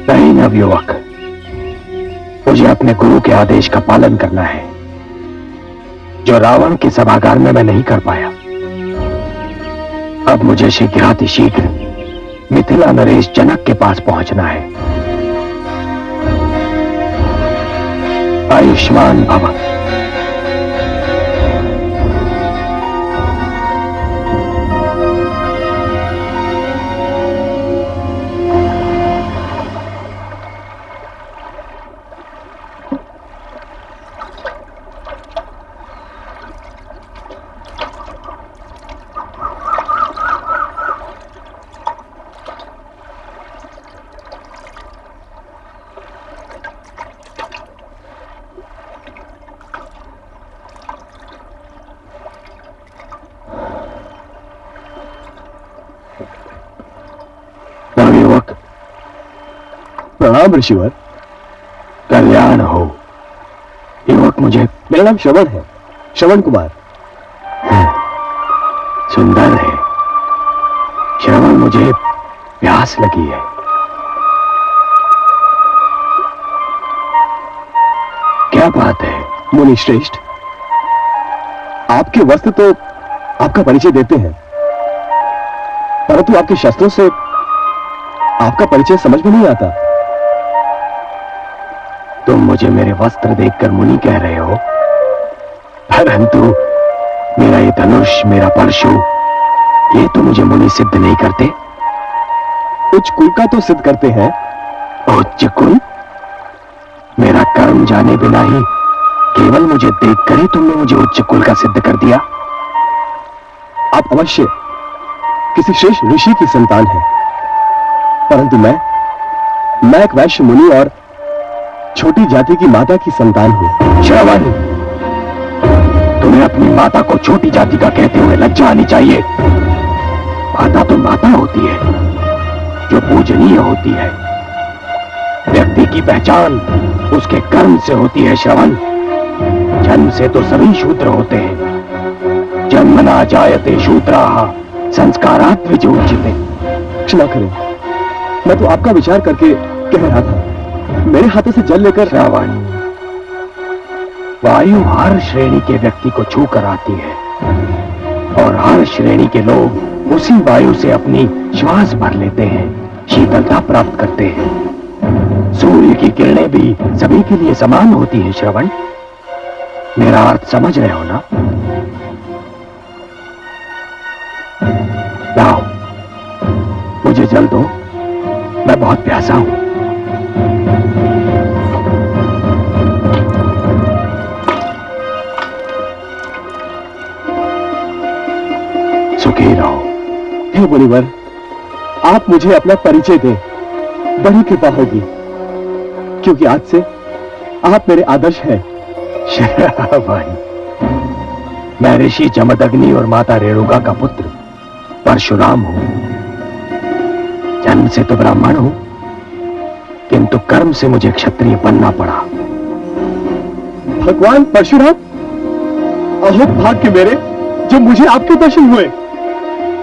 नहीं नवयुवक, मुझे अपने गुरु के आदेश का पालन करना है, जो रावण के सभागार में मैं नहीं कर पाया। अब मुझे शीघ्रातिशीघ्र मिथिला नरेश जनक के पास पहुंचना है। आयुष्मान भव। प्रणाम ऋषिवर। कल्याण हो। युवक मुझे, मेरा नाम श्रवण है, श्रवण कुमार। सुंदर है श्रवण, मुझे प्यास लगी है। क्या बात है? मुनि श्रेष्ठ, आपके वस्त्र तो आपका परिचय देते हैं, परंतु आपके शस्त्रों से आपका परिचय समझ में नहीं आता। तुम मुझे मेरे वस्त्र देखकर मुनि कह रहे हो, परंतु मेरा ये धनुष, मेरा परशु, ये तो मुझे मुनि सिद्ध नहीं करते। उच्च कुल का तो सिद्ध करते हैं। उच्च कुल? मेरा कर्म जाने बिना ही केवल मुझे देखकर ही तुमने मुझे उच्च कुल का सिद्ध कर दिया। आप अवश्य किसी श्रेष्ठ ऋषि की संतान हैं, परंतु मैं एक वैश्य मुनि और छोटी जाति की माता की संतान हूं। श्रवण, तुम्हें अपनी माता को छोटी जाति का कहते हुए लज्जा आनी चाहिए। माता तो माता होती है, जो पूजनीय होती है। व्यक्ति की पहचान उसके कर्म से होती है। श्रवण, जन्म से तो सभी शूद्र होते हैं। जन्मना जायते शूद्राः संस्कारात् विजोच्यते। क्षमा करें, मैं तो आपका विचार करके कह रहा था। मेरे हाथों से जल लेकर। श्रवण, वायु हर श्रेणी के व्यक्ति को छू कर आती है, और हर श्रेणी के लोग उसी वायु से अपनी श्वास भर लेते हैं, शीतलता प्राप्त करते हैं। सूर्य की किरणें भी सभी के लिए समान होती हैं। श्रवण, मेरा अर्थ समझ रहे हो ना? लाओ, मुझे जल दो, मैं बहुत प्यासा हूं। सुखी रहो। हे मुनिवर, आप मुझे अपना परिचय दें, बड़ी कृपा होगी, क्योंकि आज से आप मेरे आदर्श हैं। श्रवण, मैं ऋषि जमदग्नि और माता रेणुका का पुत्र परशुराम हूं। जन्म से तो ब्राह्मण हूं, किंतु कर्म से मुझे क्षत्रिय बनना पड़ा। भगवान परशुराम, अहोक भाग्य मेरे, जो मुझे आपके दर्शन हुए।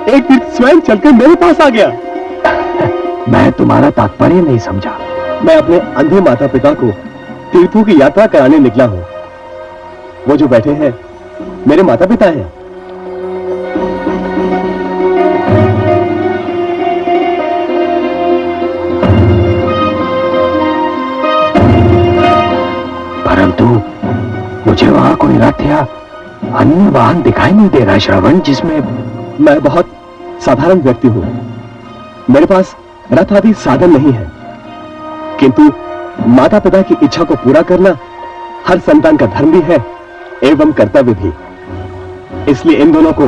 एक तीर्थ स्वयं चलकर मेरे पास आ गया। मैं तुम्हारा तात्पर्य नहीं समझा। मैं अपने अंधे माता पिता को तीर्थों की यात्रा कराने निकला हूं। वो जो बैठे हैं मेरे माता पिता हैं। परंतु मुझे वहां कोई रथ या अन्य वाहन दिखाई नहीं दे रहा। श्रवण, जिसमें मैं बहुत साधारण व्यक्ति हूं, मेरे पास रथ आदि साधन नहीं है, किंतु माता पिता की इच्छा को पूरा करना हर संतान का धर्म भी है एवं कर्तव्य भी। इसलिए इन दोनों को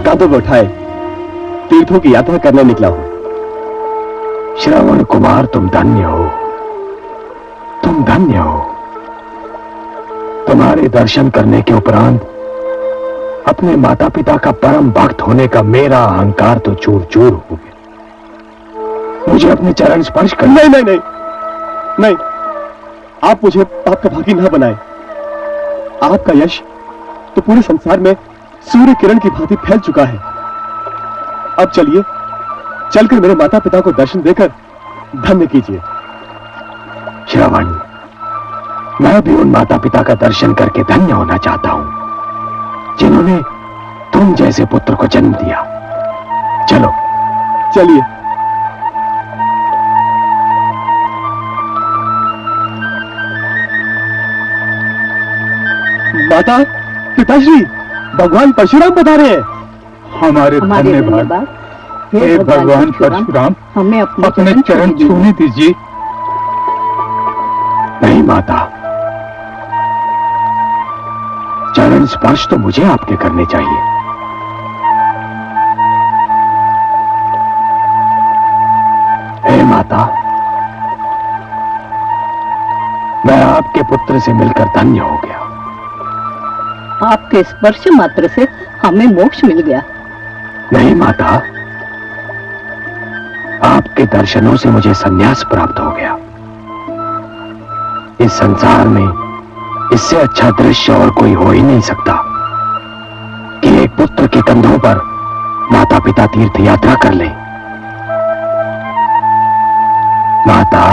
कांधों पर उठाए तीर्थों की यात्रा करने निकला हूं। श्रवण कुमार, तुम धन्य हो, तुम धन्य हो। तुम्हारे दर्शन करने के उपरांत अपने माता पिता का परम भक्त होने का मेरा अहंकार तो चूर चूर हो गया। मुझे अपने चरण स्पर्श कर। नहीं नहीं नहीं नहीं, आप मुझे पाप का भागी ना बनाए। आपका यश तो पूरे संसार में सूर्य किरण की भांति फैल चुका है। अब चलिए, चलकर मेरे माता पिता को दर्शन देकर धन्य कीजिए। श्रवण, मैं भी उन माता पिता का दर्शन करके धन्य होना चाहता हूं, जिन्होंने तुम जैसे पुत्र को जन्म दिया। चलो चलिए। माता पिताश्री, भगवान परशुराम बता रहे हैं। हमारे धन्यवाद। हे भगवान परशुराम, हमें अपने चरण छूने दीजिए। नहीं माता, चरण स्पर्श तो मुझे आपके करने चाहिए। हे माता, मैं आपके पुत्र से मिलकर धन्य हो गया। आपके स्पर्श मात्र से हमें मोक्ष मिल गया। नहीं माता, आपके दर्शनों से मुझे संन्यास प्राप्त हो गया। इस संसार में इससे अच्छा दृश्य और कोई हो ही नहीं सकता कि एक पुत्र के कंधों पर माता पिता तीर्थ यात्रा कर ले। माता,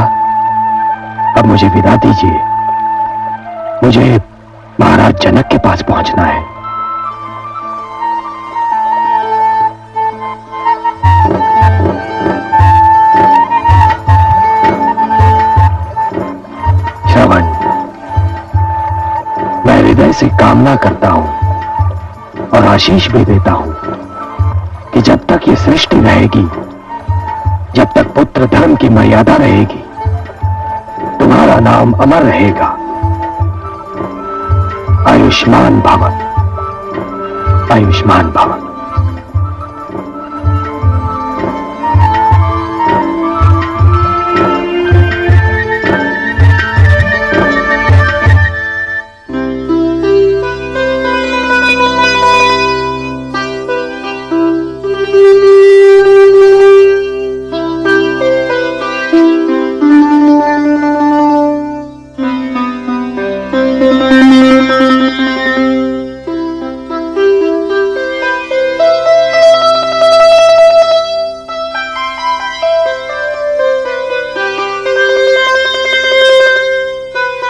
अब मुझे विदा दीजिए। मुझे महाराज जनक के पास पहुंचना है। श्रवण, मैं हृदय से कामना करता हूं और आशीष भी देता हूं कि जब तक ये सृष्टि रहेगी, जब तक पुत्र धर्म की मर्यादा रहेगी, तुम्हारा नाम अमर रहेगा। आयुष्मान भव, आयुष्मान भव।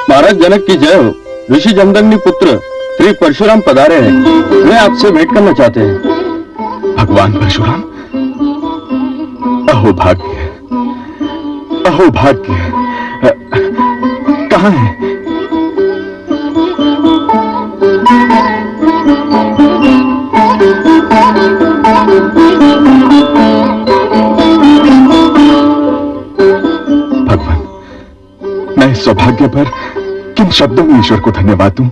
महाराज जनक की जय हो। ऋषि जमदग्नि पुत्र श्री परशुराम पधारे हैं। वे आपसे भेंट करना चाहते हैं। भगवान परशुराम, अहो भाग्य, अहो भाग्य। कहाँ है? भगवान, मैं इस सौभाग्य पर किन शब्दों में ईश्वर को धन्यवाद दूं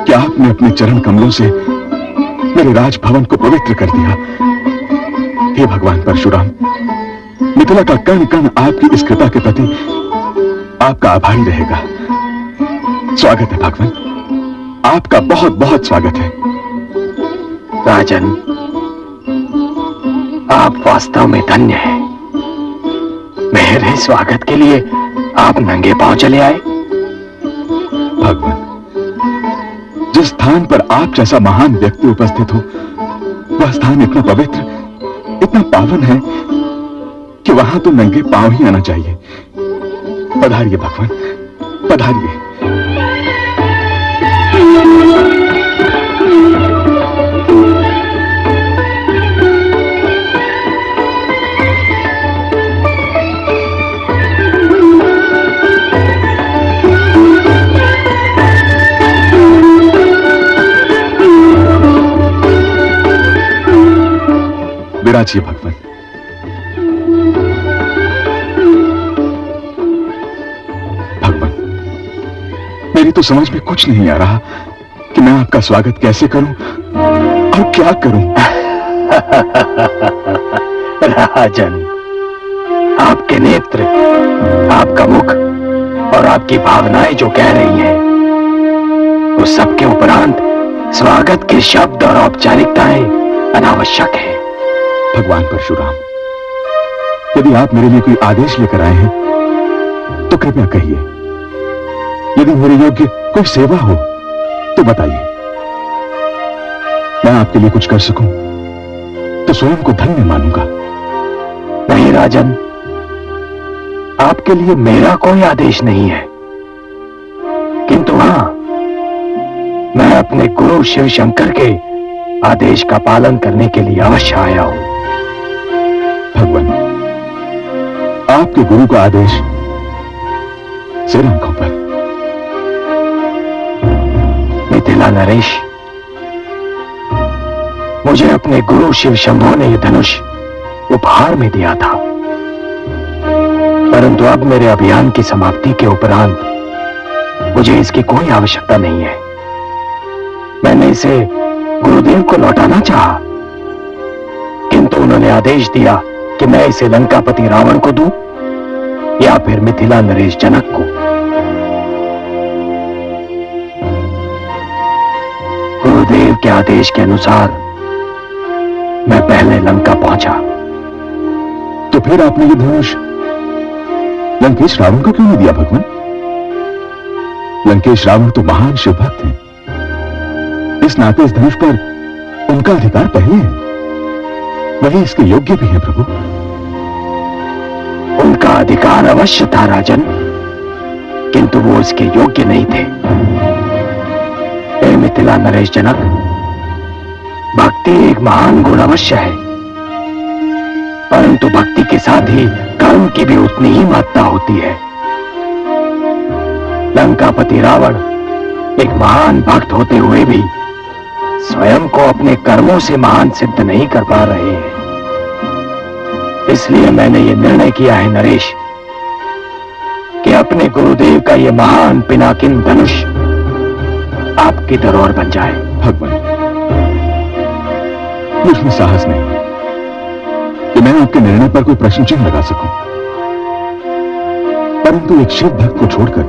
कि आपने अपने चरण कमलों से मेरे राजभवन को पवित्र कर दिया। हे भगवान परशुराम, मिथिला का कण कण आपकी इस कृपा के प्रति आपका आभारी रहेगा। स्वागत है भगवान, आपका बहुत बहुत स्वागत है। राजन, आप वास्तव में धन्य हैं। मेरे स्वागत के लिए आप नंगे पांव चले आए। भगवान, जिस स्थान पर आप जैसा महान व्यक्ति उपस्थित हो, वह स्थान इतना पवित्र, इतना पावन है कि वहां तो नंगे पांव ही आना चाहिए। पधारिए भगवान, पधारिए। विराजिए भगवान। भगवान, मेरी तो समझ में कुछ नहीं आ रहा कि मैं आपका स्वागत कैसे करूं और क्या करूं। राजन, आपके नेत्र, आपका मुख और आपकी भावनाएं जो कह रही हैं, उस सबके उपरांत स्वागत के शब्द और औपचारिकताएं अनावश्यक है। भगवान परशुराम, यदि आप मेरे लिए कोई आदेश लेकर आए हैं तो कृपया कहिए। यदि मेरे योग्य कोई सेवा हो तो बताइए। मैं आपके लिए कुछ कर सकूं तो स्वयं को धन्य मानूंगा। नहीं राजन, आपके लिए मेरा कोई आदेश नहीं है, किंतु हां, मैं अपने गुरु शिव शंकर के आदेश का पालन करने के लिए अवश्य आया हूं। भगवान, आपके गुरु का आदेश सिर आंखों पर। मिथिला नरेश, मुझे अपने गुरु शिव शंभो ने यह धनुष उपहार में दिया था, परंतु अब मेरे अभियान की समाप्ति के उपरांत मुझे इसकी कोई आवश्यकता नहीं है। मैंने इसे गुरुदेव को लौटाना चाहा, किंतु उन्होंने आदेश दिया कि मैं इसे लंकापति रावण को दूं या फिर मिथिला नरेश जनक को। गुरुदेव के आदेश के अनुसार मैं पहले लंका पहुंचा। तो फिर आपने ये धनुष लंकेश रावण को क्यों नहीं दिया भगवान? लंकेश रावण तो महान शिव भक्त हैं। इस नाते इस धनुष पर उनका अधिकार पहले है, वही इसके योग्य भी है प्रभु। उनका अधिकार अवश्य था राजन, किंतु वो इसके योग्य नहीं थे। हे मिथिला नरेश जनक, भक्ति एक महान गुण अवश्य है, परंतु भक्ति के साथ ही कर्म की भी उतनी ही महत्ता होती है। लंकापति रावण एक महान भक्त होते हुए भी स्वयं को अपने कर्मों से महान सिद्ध नहीं कर पा रहे हैं। इसलिए मैंने ये निर्णय किया है नरेश कि अपने गुरुदेव का ये महान पिनाकिन धनुष आपकी धरोहर बन जाए। भगवान, मुझमें साहस नहीं कि मैं आपके निर्णय पर कोई प्रश्न चिन्ह लगा सकूं, परंतु एक शिव भक्त को छोड़कर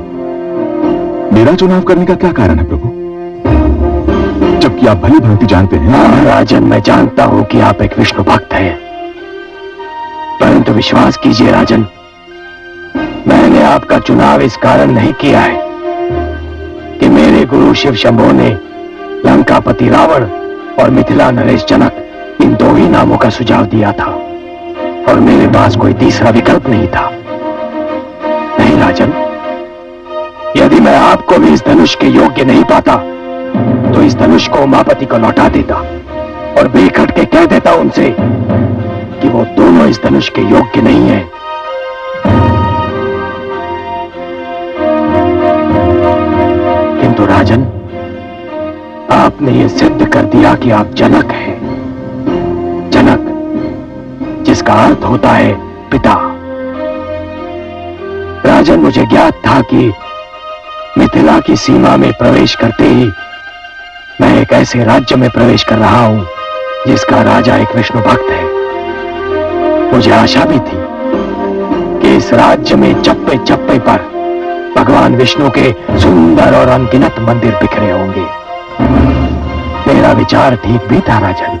मेरा चुनाव करने का क्या कारण है प्रभु, जबकि आप भली भांति जानते हैं। हाँ राजन, मैं जानता हूं कि आप एक विष्णु भक्त हैं, परंतु विश्वास कीजिए राजन, मैंने आपका चुनाव इस कारण नहीं किया है कि मेरे गुरु शिव शंभो ने लंकापति रावण और मिथिला नरेश जनक इन दो ही नामों का सुझाव दिया था और मेरे पास कोई तीसरा विकल्प नहीं था। नहीं राजन, यदि मैं आपको भी इस धनुष के योग्य नहीं पाता तो इस धनुष को उमापति को लौटा देता और बेखट के कह देता उनसे कि वो दोनों इस धनुष के योग्य नहीं है। किंतु राजन, आपने ये सिद्ध कर दिया कि आप जनक हैं, जनक जिसका अर्थ होता है पिता। राजन, मुझे ज्ञात था कि मिथिला की सीमा में प्रवेश करते ही मैं एक ऐसे राज्य में प्रवेश कर रहा हूं जिसका राजा एक विष्णु भक्त है। मुझे आशा भी थी कि इस राज्य में चप्पे चप्पे पर भगवान विष्णु के सुंदर और अनगिनत मंदिर बिखरे होंगे। मेरा विचार ठीक भी था राजन,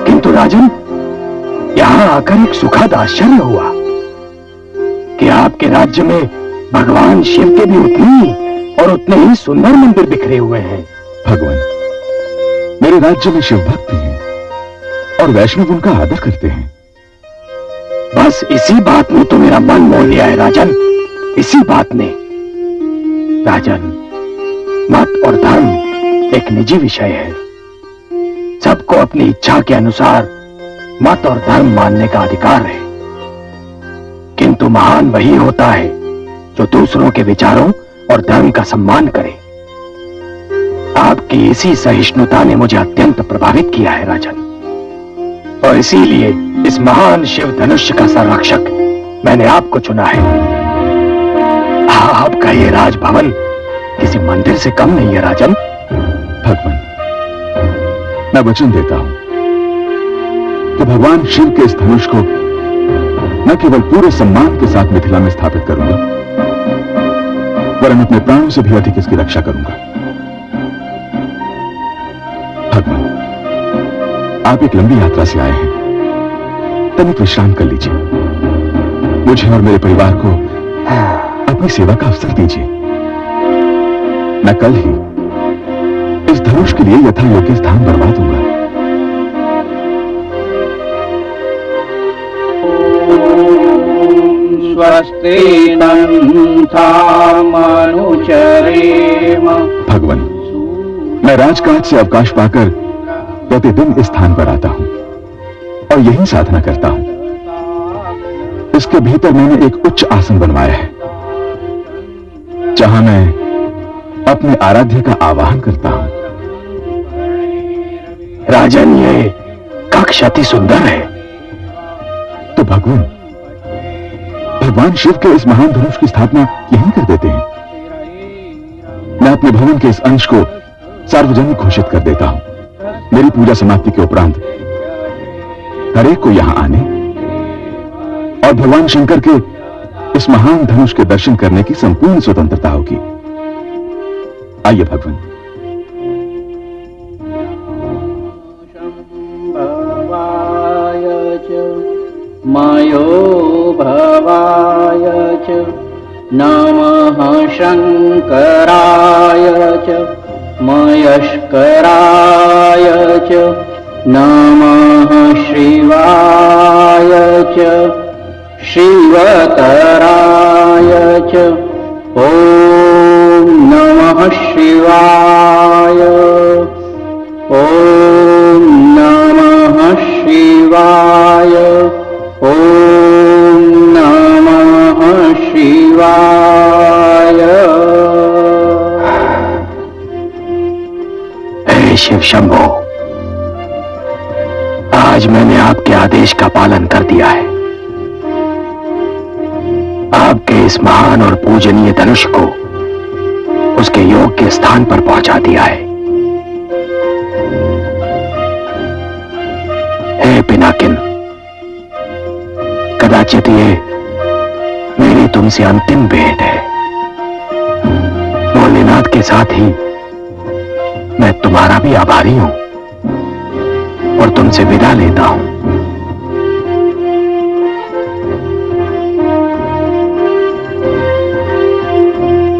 किंतु राजन, यहां आकर एक सुखद आश्चर्य हुआ कि आपके राज्य में भगवान शिव के भी उतने ही सुंदर मंदिर बिखरे हुए हैं। भगवान, मेरे राज्य में शिव भक्त हैं और वैष्णव उनका आदर करते हैं। बस इसी बात ने तो मेरा मन मोह लिया है राजन, इसी बात ने। राजन, मत और धर्म एक निजी विषय है, सबको अपनी इच्छा के अनुसार मत और धर्म मानने का अधिकार है, किंतु महान वही होता है जो दूसरों के विचारों और धर्म का सम्मान करे। आपकी इसी सहिष्णुता ने मुझे अत्यंत प्रभावित किया है राजन, और इसीलिए इस महान शिव धनुष का संरक्षक मैंने आपको चुना है। आपका ये राजभवन किसी मंदिर से कम नहीं है राजन। भगवान, मैं वचन देता हूं कि भगवान शिव के इस धनुष को न केवल पूरे सम्मान के साथ मिथिला में स्थापित करूंगा, वरन अपने प्राणों से भी अधिक इसकी रक्षा करूंगा। भगवान, आप एक लंबी यात्रा से आए हैं, तनिक विश्राम कर लीजिए। मुझे और मेरे परिवार को अपनी सेवा का अवसर दीजिए। मैं कल ही इस धनुष के लिए यथा योग्य स्थान बनवा दूंगा। स्वस्ति मनुचरेम। भगवान, मैं राजकाज से अवकाश पाकर प्रतिदिन इस स्थान पर आता हूं और यही साधना करता हूं। इसके भीतर मैंने एक उच्च आसन बनवाया है, जहां मैं अपने आराध्य का आवाहन करता हूं। राजन, ये कक्ष अति सुंदर है। तो भगवान शिव के इस महान धनुष की स्थापना यहीं कर देते हैं। मैं अपने भवन के इस अंश को सार्वजनिक घोषित कर देता हूं। मेरी पूजा समाप्ति के उपरांत हर एक को यहां आने और भगवान शंकर के इस महान धनुष के दर्शन करने की संपूर्ण स्वतंत्रता होगी। आइए भगवान। मयो भवाय च नमः शंकराय च मयस्कराय च नमः शिवाय च शिवतराय च ॐ नमः शिवाय ॐ नमः शिवाय ॐ नमः शिवाय। हे शिव शंभो, आज मैंने आपके आदेश का पालन कर दिया है। आपके इस महान और पूजनीय धनुष को उसके योग्य स्थान पर पहुंचा दिया है। हे पिनाकिन, कदाचित ये मेरी तुमसे अंतिम भेंट है। भोलेनाथ के साथ ही मैं तुम्हारा भी आभारी हूं और तुमसे विदा लेता हूं।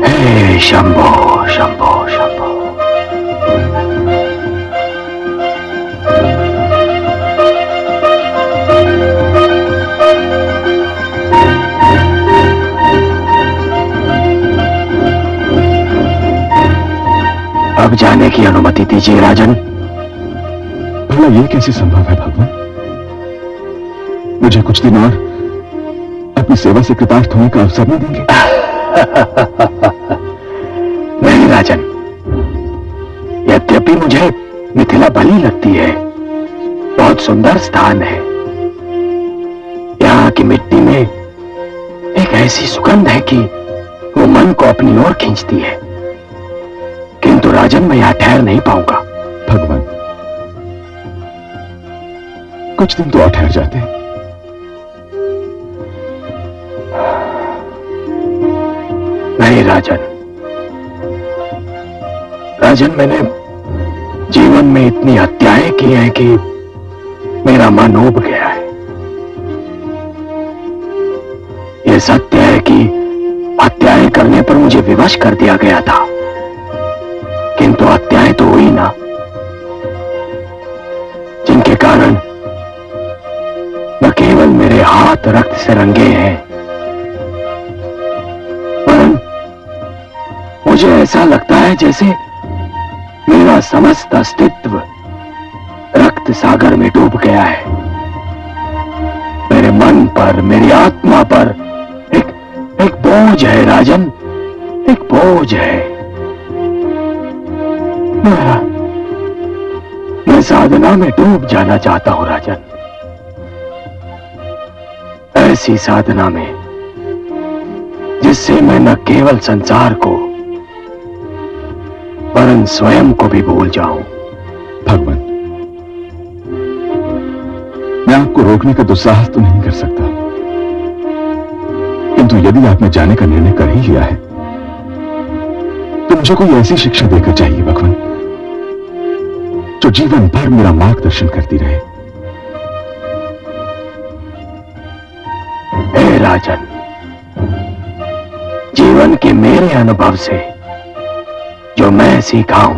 हे शंभो शंभो शंभो। अब जाने की अनुमति दीजिए राजन। भला ये कैसे संभव है भगवान? मुझे कुछ दिन और अपनी सेवा से कृतार्थ होने का अवसर नहीं देंगे? नहीं राजन, यद्यपि मुझे मिथिला भली लगती है, बहुत सुंदर स्थान है। यहाँ की मिट्टी में एक ऐसी सुगंध है कि वो मन को अपनी ओर खींचती है। किंतु राजन, मैं यहां ठहर नहीं पाऊंगा। भगवान, कुछ दिन तो और ठहर जाते हैं। नहीं राजन, राजन, मैंने जीवन में इतनी हत्याएं की हैं कि मेरा मन ऊब गया है। यह सत्य है कि हत्याएं करने पर मुझे विवश कर दिया गया था, किंतु हत्याएं तो हुई ना, जिनके कारण न केवल मेरे हाथ रक्त से रंगे हैं, वरन मुझे ऐसा लगता है जैसे मेरा समस्त अस्तित्व रक्त सागर में डूब गया है। मेरे मन पर, मेरी आत्मा पर एक बोझ है राजन, एक बोझ है। मैं साधना में डूब जाना चाहता हूं राजन, ऐसी साधना में जिससे मैं न केवल संसार को वरन स्वयं को भी भूल जाऊं। भगवान, मैं आपको रोकने का दुस्साहस तो नहीं कर सकता, किंतु यदि आपने जाने का निर्णय कर ही लिया है तो मुझे कोई ऐसी शिक्षा देकर चाहिए भगवान, जो जीवन भर मेरा मार्गदर्शन करती रहे। हे राजन, जीवन के मेरे अनुभव से जो मैं सीखा हूं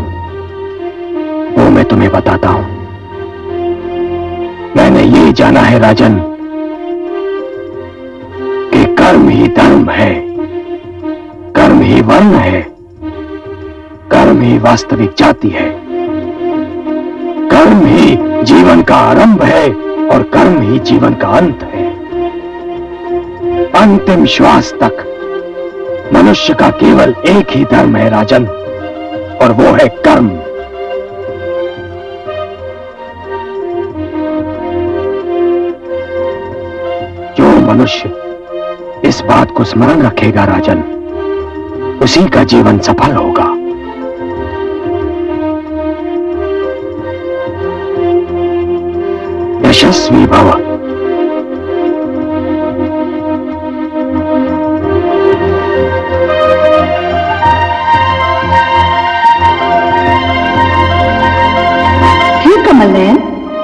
वो मैं तुम्हें बताता हूं। मैंने ये जाना है राजन कि कर्म ही धर्म है, कर्म ही वर्ण है, कर्म ही वास्तविक जाति है, कर्म ही जीवन का आरंभ है और कर्म ही जीवन का अंत है। अंतिम श्वास तक मनुष्य का केवल एक ही धर्म है राजन, और वो है कर्म। जो मनुष्य इस बात को स्मरण रखेगा राजन, उसी का जीवन सफल होगा। यशस्वी भव। कमल नयन,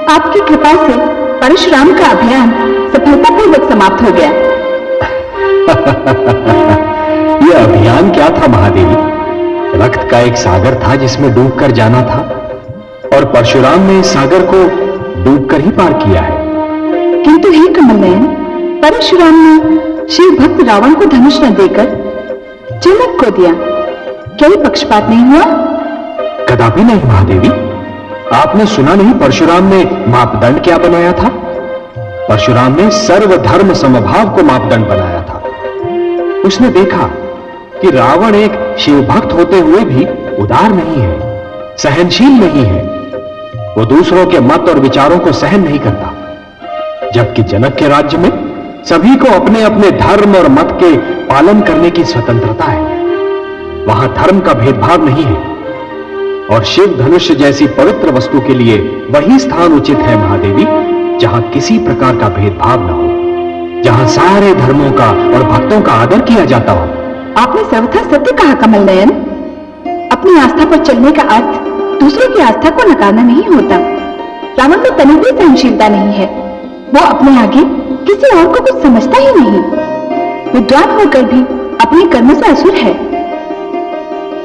आपकी कृपा से परशुराम का अभियान सफलतापूर्वक समाप्त हो गया। महादेवी। रक्त का एक सागर था जिसमें डूबकर जाना था, और परशुराम ने इस सागर को डूबकर ही पार किया है। किंतु हे कमल नयन, परशुराम ने शिव भक्त रावण को धनुष न देकर जनक को दिया, क्या ये पक्षपात नहीं हुआ? कदापि नहीं महादेवी। आपने सुना नहीं परशुराम ने मापदंड क्या बनाया था? परशुराम ने सर्वधर्म समभाव को मापदंड बनाया था। उसने देखा कि रावण एक शिव भक्त होते हुए भी उदार नहीं है, सहनशील नहीं है। वो दूसरों के मत और विचारों को सहन नहीं करता, जबकि जनक के राज्य में सभी को अपने अपने धर्म और मत के पालन करने की स्वतंत्रता है। वहां धर्म का भेदभाव नहीं है, और शिव धनुष जैसी पवित्र वस्तु के लिए वही स्थान उचित है महादेवी, जहां किसी प्रकार का भेदभाव न हो, जहां सारे धर्मों का और भक्तों का आदर किया जाता हो। आपने सर्वथा सत्य कहा कमल नयन। अपनी आस्था पर चलने का अर्थ दूसरों की आस्था को नकारना नहीं होता। रावण में तनिक भी सहनशीलता नहीं है। वो अपने आगे किसी और को कुछ समझता ही नहीं। विद्वान होकर भी अपने कर्म से असुर है।